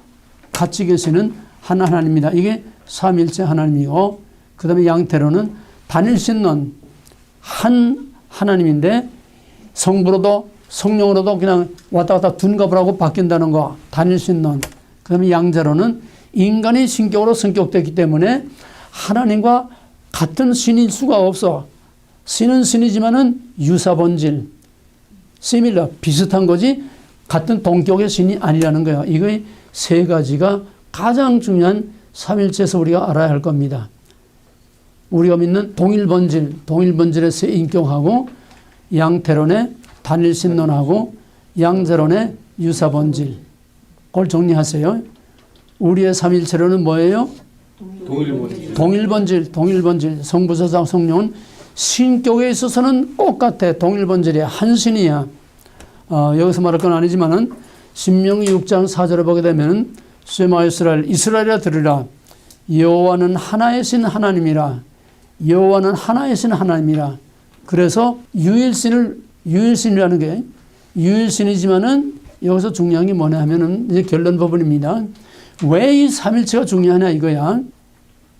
같이 계시는 한 하나님입니다. 이게 삼일체 하나님이고 그 다음에 양태로는 단일신론 한 하나님인데 성부로도 성령으로도 그냥 왔다 갔다 둔갑을 하고 바뀐다는 거 단일신론. 그 다음에 양자로는 인간이 신격으로 성격됐기 때문에 하나님과 같은 신일 수가 없어. 신은 신이지만은 유사본질, similar, 비슷한 거지 같은 동격의 신이 아니라는 거예요. 이거의 세 가지가 가장 중요한 삼일체에서 우리가 알아야 할 겁니다. 우리가 믿는 동일본질, 동일본질의 세 인격하고 양태론의 단일신론하고 양자론의 유사본질. 그걸 정리하세요. 우리의 삼일체론은 뭐예요? 동일본질. 동일본질. 성부, 성자, 성령은 신격에 있어서는 똑같아. 동일본질이야. 한 신이야. 여기서 말할 건 아니지만은 신명기 6장 4절을 보게 되면 쉐마 이스라엘이라 들으라. 여호와는 하나의 신 하나님이라. 여호와는 하나의 신 하나님이라. 그래서 유일신이라는 게 유일신이지만은 여기서 중요한 게 뭐냐 하면은 이제 결론 부분입니다. 왜 이 삼일체가 중요하냐 이거야.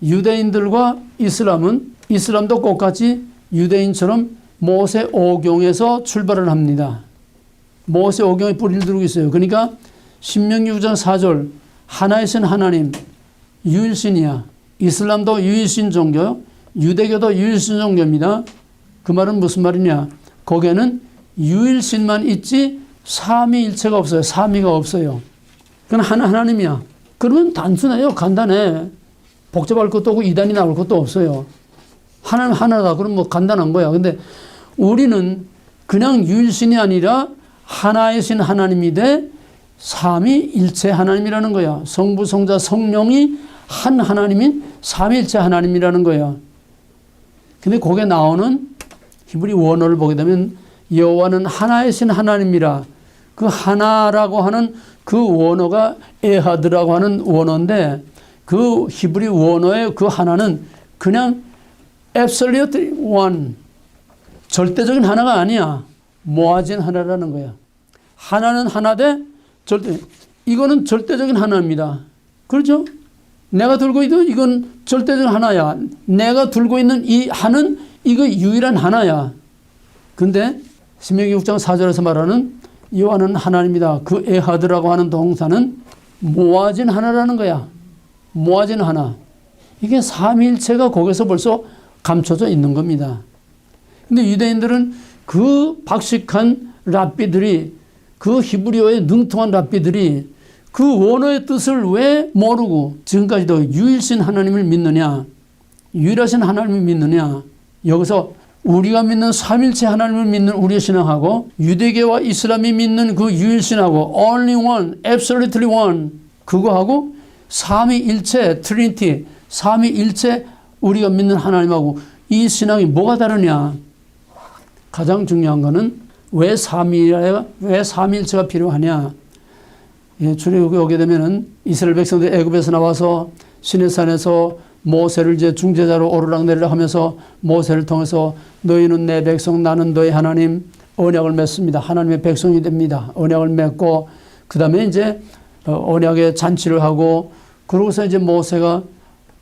유대인들과 이슬람도 똑같이 유대인처럼 모세 오경에서 출발을 합니다. 모세 오경에 뿌리를 두고 있어요. 그러니까 신명기 9장 4절 하나의 신 하나님 유일신이야. 이슬람도 유일신 종교, 유대교도 유일신 종교입니다. 그 말은 무슨 말이냐? 거기에는 유일신만 있지 삼위일체가 없어요. 삼위가 없어요. 그건 하나님이야. 그러면 단순해요. 간단해. 복잡할 것도 없고 이단이 나올 것도 없어요. 하나님 하나다. 그럼 뭐 간단한 거야. 근데 우리는 그냥 유일신이 아니라 하나의 신 하나님이 돼 삼위일체 하나님이라는 거야. 성부, 성자, 성령이 한 하나님인 삼위일체 하나님이라는 거야. 근데 거기에 나오는 히브리 원어를 보게 되면 여호와는 하나의 신 하나님이라. 그 하나라고 하는 그 원어가 에하드라고 하는 원어인데 그 히브리 원어의 그 하나는 그냥 absolute one, 절대적인 하나가 아니야. 모아진 하나라는 거야. 하나는 하나되 이거는 절대적인 하나입니다. 그렇죠? 내가 들고 있는 이건 절대적인 하나야. 내가 들고 있는 이 하는 이거 유일한 하나야. 근데 신명기 6장 4절에서 말하는 여호와는 하나님이다. 그 에하드라고 하는 동사는 모아진 하나라는 거야. 모아진 하나. 이게 삼위일체가 거기서 벌써 감춰져 있는 겁니다. 근데 유대인들은 그 박식한 랍비들이 그 히브리어의 능통한 랍비들이 그 원어의 뜻을 왜 모르고 지금까지도 유일신 하나님을 믿느냐, 유일하신 하나님을 믿느냐. 여기서 우리가 믿는 삼일체 하나님을 믿는 우리의 신앙하고 유대교와 이슬람이 믿는 그 유일신하고 only one, absolutely one 그거하고 삼위일체, 트리니티, 삼위일체 우리가 믿는 하나님하고 이 신앙이 뭐가 다르냐. 가장 중요한 거는 왜 삼위일체가 필요하냐. 출애굽에 오게 되면은 이스라엘 백성들 애굽에서 나와서 시내산에서 모세를 이제 중재자로 오르락내리락 하면서 모세를 통해서 너희는 내 백성 나는 너희 하나님 언약을 맺습니다. 하나님의 백성이 됩니다. 언약을 맺고 그 다음에 이제 언약의 잔치를 하고 그러고서 이제 모세가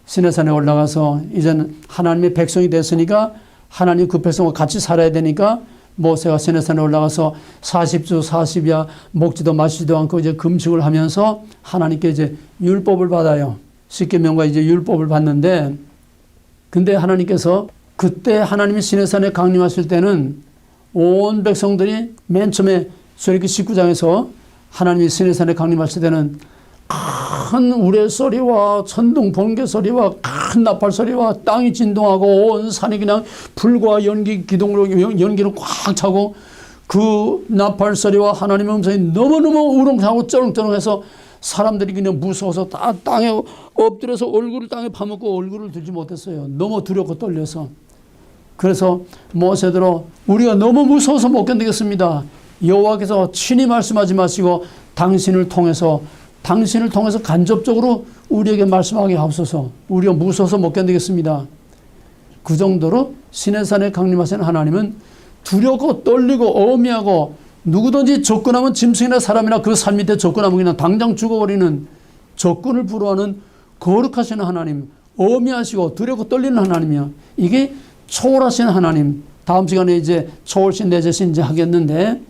시내산에 올라가서 이제는 하나님의 백성이 됐으니까 하나님 그 백성과 같이 살아야 되니까 모세가 시내산에 올라가서 40주 40야 먹지도 마시지도 않고 이제 금식을 하면서 하나님께 이제 율법을 받아요. 십계명과 이제 율법을 받는데 근데 하나님께서 그때 하나님이 시내산에 강림하실 때는 온 백성들이 맨 처음에 출애굽기 19장에서 하나님이 시내산에 강림하실 때는 큰 우레소리와 천둥 번개 소리와 큰 나팔 소리와 땅이 진동하고 온 산이 그냥 불과 연기 기둥으로 연기로 꽉 차고 그 나팔 소리와 하나님의 음성이 너무너무 우렁차고 쩌렁쩌렁해서 사람들이 그냥 무서워서 다 땅에 엎드려서 얼굴을 땅에 파묻고 얼굴을 들지 못했어요. 너무 두렵고 떨려서. 그래서 모세들어 우리가 너무 무서워서 못 견디겠습니다. 여호와께서 친히 말씀하지 마시고 당신을 통해서 간접적으로 우리에게 말씀하게 하옵소서. 우리가 무서워서 못 견디겠습니다. 그 정도로 시내산에 강림하신 하나님은 두렵고 떨리고 어미하고 누구든지 접근하면 짐승이나 사람이나 그 산 밑에 접근하면 그냥 당장 죽어버리는 적군을 불허하는 거룩하신 하나님, 어미하시고 두렵고 떨리는 하나님이야. 이게 초월하신 하나님. 다음 시간에 이제 초월신 내재신 이제 하겠는데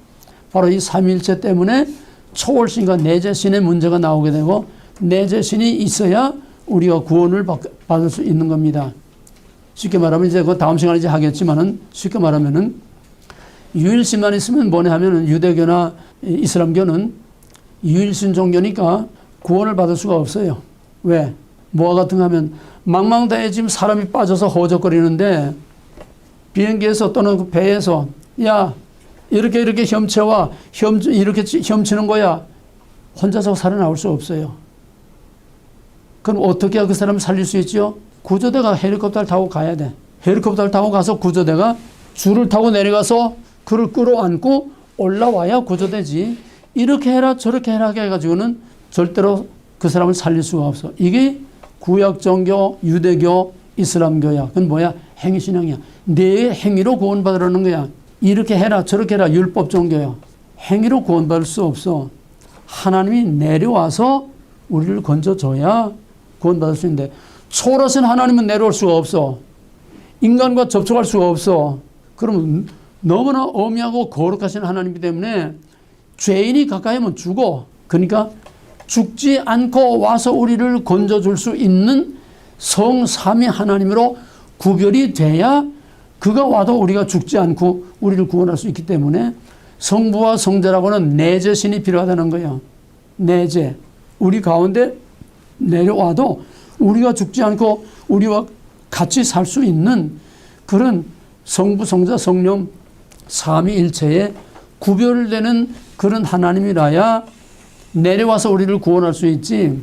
바로 이 삼위일체 때문에 초월신과 내재신의 문제가 나오게 되고 내재신이 있어야 우리가 구원을 받을 수 있는 겁니다. 쉽게 말하면 이제 그 다음 시간에 이제 하겠지만은 쉽게 말하면은 유일신만 있으면 뭐냐 하면은 유대교나 이슬람교는 유일신 종교니까 구원을 받을 수가 없어요. 왜? 뭐와 같은 거 하면 망망대해에 지금 사람이 빠져서 허적거리는데 비행기에서 또는 그 배에서 야 이렇게 헤엄쳐와 이렇게 헤엄치는 거야. 혼자서 살아나올 수 없어요. 그럼 어떻게 해야 그 사람을 살릴 수 있죠? 구조대가 헬리콥터를 타고 가야 돼. 헬리콥터를 타고 가서 구조대가 줄을 타고 내려가서 그를 끌어안고 올라와야 구조되지. 이렇게 해라 저렇게 해라 해가지고는 절대로 그 사람을 살릴 수가 없어. 이게 구약종교, 유대교, 이슬람교야. 그건 뭐야? 행위신앙이야. 내 행위로 구원받으라는 거야. 이렇게 해라 저렇게 해라 율법 종교야. 행위로 구원받을 수 없어. 하나님이 내려와서 우리를 건져줘야 구원받을 수 있는데 초월하신 하나님은 내려올 수가 없어. 인간과 접촉할 수가 없어. 그러면 너무나 어미하고 거룩하신 하나님이기 때문에 죄인이 가까이 하면 죽어. 그러니까 죽지 않고 와서 우리를 건져줄 수 있는 성삼위 하나님으로 구별이 돼야 그가 와도 우리가 죽지 않고 우리를 구원할 수 있기 때문에 성부와 성자라고는 내재신이 필요하다는 거예요. 내재. 우리 가운데 내려와도 우리가 죽지 않고 우리와 같이 살 수 있는 그런 성부, 성자, 성령 삼위일체에 구별되는 그런 하나님이라야 내려와서 우리를 구원할 수 있지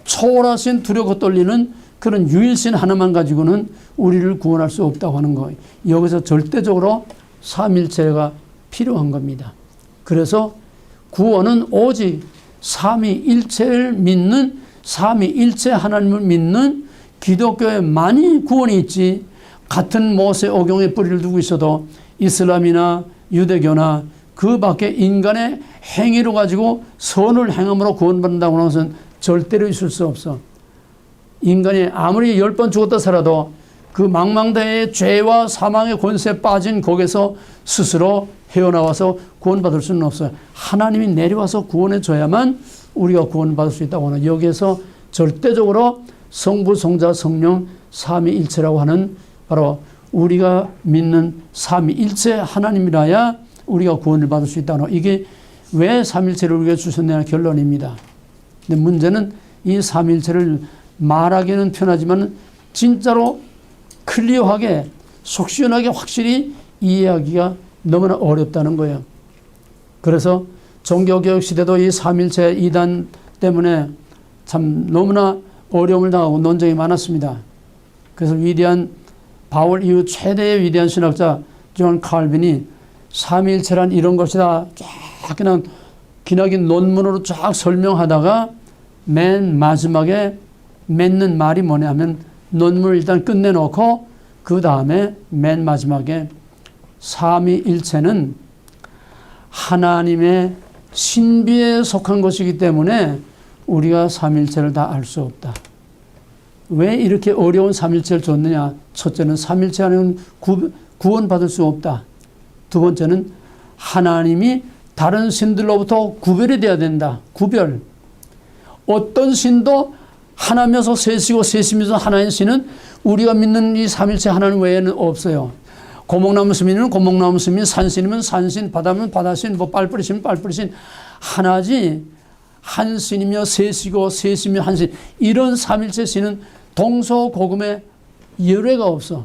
초월하신 두렵고 떨리는 그런 유일신 하나만 가지고는 우리를 구원할 수 없다고 하는 거예요. 여기서 절대적으로 삼위일체가 필요한 겁니다. 그래서 구원은 오직 삼위일체를 믿는 삼위일체 하나님을 믿는 기독교에만이 구원이 있지 같은 모세 오경에 뿌리를 두고 있어도 이슬람이나 유대교나 그 밖에 인간의 행위로 가지고 선을 행함으로 구원받는다고 하는 것은 절대로 있을 수 없어. 인간이 아무리 10번 죽었다 살아도 그 망망대해의 죄와 사망의 권세에 빠진 거기서 스스로 헤어나와서 구원받을 수는 없어요. 하나님이 내려와서 구원해 줘야만 우리가 구원받을 수 있다고 하는 여기에서 절대적으로 성부, 성자, 성령 삼위일체라고 하는 바로 우리가 믿는 삼위일체 하나님이라야 우리가 구원을 받을 수 있다는 이게 왜 삼위일체를 우리에게 주셨냐는 결론입니다. 근데 문제는 이 삼위일체를 말하기는 편하지만 진짜로 클리어하게 속 시원하게 확실히 이해하기가 너무나 어렵다는 거예요. 그래서 종교개혁 시대도 이 삼위일체 이단 때문에 참 너무나 어려움을 당하고 논쟁이 많았습니다. 그래서 위대한 바울 이후 최대의 위대한 신학자 존 칼빈이 삼위일체란 이런 것이다 쫙 그냥 기나긴 논문으로 쫙 설명하다가 맨 마지막에 맺는 말이 뭐냐 하면 논문을 일단 끝내놓고 그 다음에 맨 마지막에 삼위일체는 하나님의 신비에 속한 것이기 때문에 우리가 삼위일체를 다 알 수 없다. 왜 이렇게 어려운 삼위일체를 줬느냐? 첫째는 삼위일체 안에는 구원받을 수 없다. 두 번째는 하나님이 다른 신들로부터 구별이 돼야 된다. 구별. 어떤 신도 하나면서 셋이고 셋이면서 하나인 신은 우리가 믿는 이 삼위일체 하나님 외에는 없어요. 고목나무 스민은 고목나무 스민, 산신이면 산신, 바다면 바다신, 뭐 빨뿌리신 빨뿌리신 하나지 한 신이며 셋이고 셋이며 한 신, 이런 삼일체 신은 동서고금에 예외가 없어.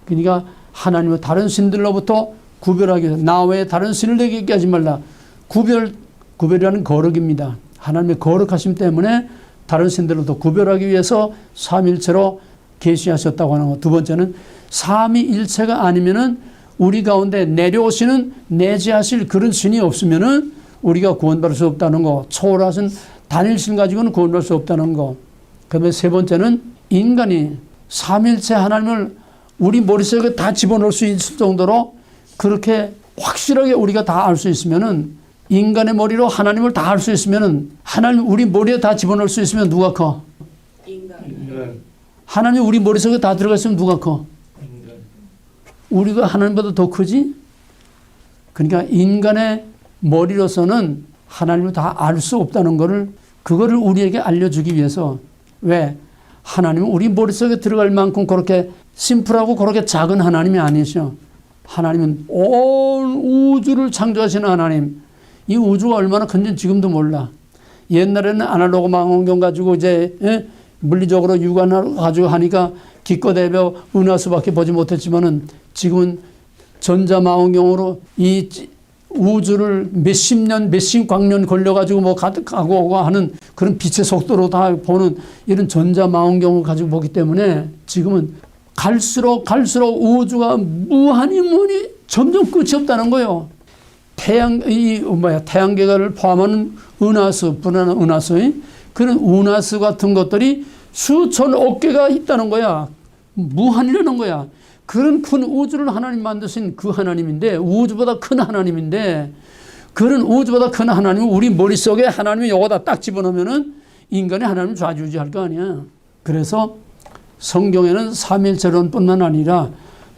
그러니까 하나님은 다른 신들로부터 구별하기 위해서 나 외에 다른 신을 내게 있게 하지 말라. 구별이라는 거룩입니다. 하나님의 거룩하심 때문에 다른 신들로부터 구별하기 위해서 삼일체로 계시하셨다고 하는 것. 두 번째는 삼위일체가 아니면은 우리 가운데 내려오시는 내재하실 그런 신이 없으면은 우리가 구원받을 수 없다는 거. 초월하신 단일신 가지고는 구원받을 수 없다는 거. 그다음에 세 번째는 인간이 삼일체 하나님을 우리 머릿속에 다 집어넣을 수 있을 정도로 그렇게 확실하게 우리가 다 알 수 있으면은, 인간의 머리로 하나님을 다 알 수 있으면은, 하나님 우리 머리에 다 집어넣을 수 있으면 누가 커? 인간. 하나님 우리 머릿속에 다 들어가 있으면 누가 커? 인간. 우리가 하나님보다 더 크지? 그러니까 인간의 머리로서는 하나님을 다 알 수 없다는 거를, 그거를 우리에게 알려주기 위해서. 왜? 하나님은 우리 머릿속에 들어갈 만큼 그렇게 심플하고 그렇게 작은 하나님이 아니셔. 하나님은 온 우주를 창조하시는 하나님. 이 우주가 얼마나 큰지 지금도 몰라. 옛날에는 아날로그 망원경 가지고 이제 물리적으로 육안을 가지고 하니까 기껏 해서 은하수밖에 보지 못했지만은 지금은 전자망원경으로 이 우주를 몇십 년, 몇십 광년 걸려가지고 뭐 가고 오고 하는 그런 빛의 속도로 다 보는 이런 전자망원경을 가지고 보기 때문에 지금은 갈수록 우주가 무한히 점점 끝이 없다는 거예요. 태양계를 포함하는 은하수, 분한 은하수, 그런 은하수 같은 것들이 수천억 개가 있다는 거야. 무한이라는 거야. 그런 큰 우주를 하나님 만드신 그 하나님인데, 우주보다 큰 하나님인데, 그런 우주보다 큰 하나님을 우리 머릿속에 하나님이 여기다 딱 집어넣으면은 인간이 하나님을 좌지우지할 거 아니야. 그래서 성경에는 삼일체론뿐만 아니라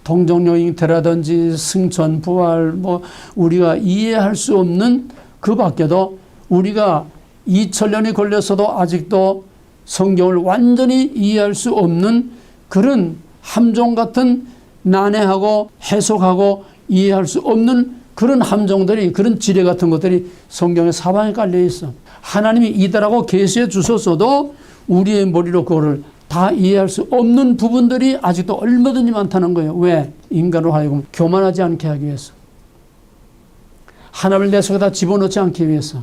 동정여인태라든지 승천, 부활, 뭐 우리가 이해할 수 없는 그 밖에도 우리가 2000년이 걸렸어도 아직도 성경을 완전히 이해할 수 없는 그런 함정 같은 난해하고 해석하고 이해할 수 없는 그런 함정들이, 그런 지뢰 같은 것들이 성경의 사방에 깔려 있어. 하나님이 이다라고 계시해 주셨어도 우리의 머리로 그거를 다 이해할 수 없는 부분들이 아직도 얼마든지 많다는 거예요. 왜? 인간으로 하여금 교만하지 않게 하기 위해서. 하나님을 내 속에 다 집어넣지 않기 위해서.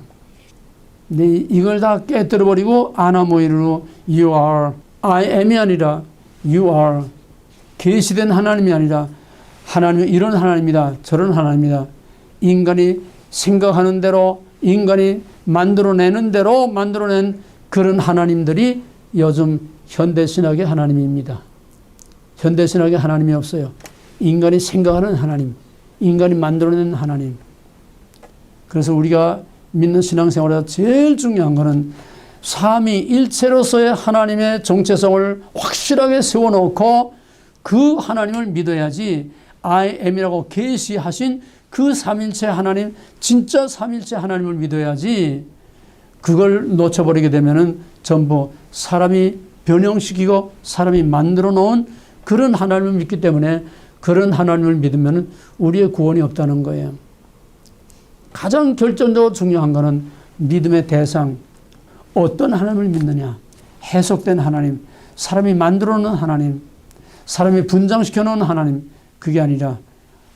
근데 이걸 다 깨뜨려버리고 아나모이로 you are, I am이 아니라 you are. 계시된 하나님이 아니라 하나님은 이런 하나님이다, 저런 하나님이다. 인간이 생각하는 대로, 인간이 만들어내는 대로 만들어낸 그런 하나님들이 요즘 현대신학의 하나님입니다. 현대신학의 하나님이 없어요. 인간이 생각하는 하나님, 인간이 만들어낸 하나님. 그래서 우리가 믿는 신앙생활에서 제일 중요한 것은 삼위일체로서의 하나님의 정체성을 확실하게 세워놓고 그 하나님을 믿어야지. I am이라고 계시하신 그 삼일체 하나님, 진짜 삼일체 하나님을 믿어야지. 그걸 놓쳐버리게 되면은 전부 사람이 변형시키고 사람이 만들어 놓은 그런 하나님을 믿기 때문에, 그런 하나님을 믿으면 우리의 구원이 없다는 거예요. 가장 결정적으로 중요한 것은 믿음의 대상, 어떤 하나님을 믿느냐. 해석된 하나님, 사람이 만들어 놓은 하나님, 사람이 분장시켜 놓은 하나님, 그게 아니라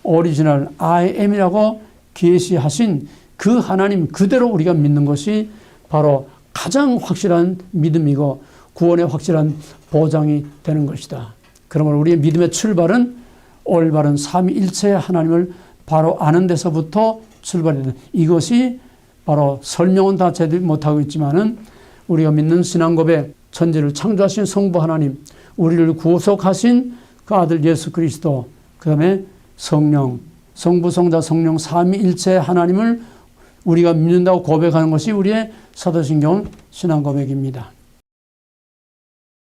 오리지널 I am이라고 계시하신 그 하나님 그대로 우리가 믿는 것이 바로 가장 확실한 믿음이고 구원의 확실한 보장이 되는 것이다. 그러므로 우리의 믿음의 출발은 올바른 삼위일체의 하나님을 바로 아는 데서부터 출발이 되는, 이것이 바로 설명은 다 제대로 못하고 있지만은 우리가 믿는 신앙 고백, 천지를 창조하신 성부 하나님, 우리를 구속하신 그 아들 예수 그리스도, 그 다음에 성령, 성부, 성자, 성령 삼위일체 하나님을 우리가 믿는다고 고백하는 것이 우리의 사도신경 신앙 고백입니다.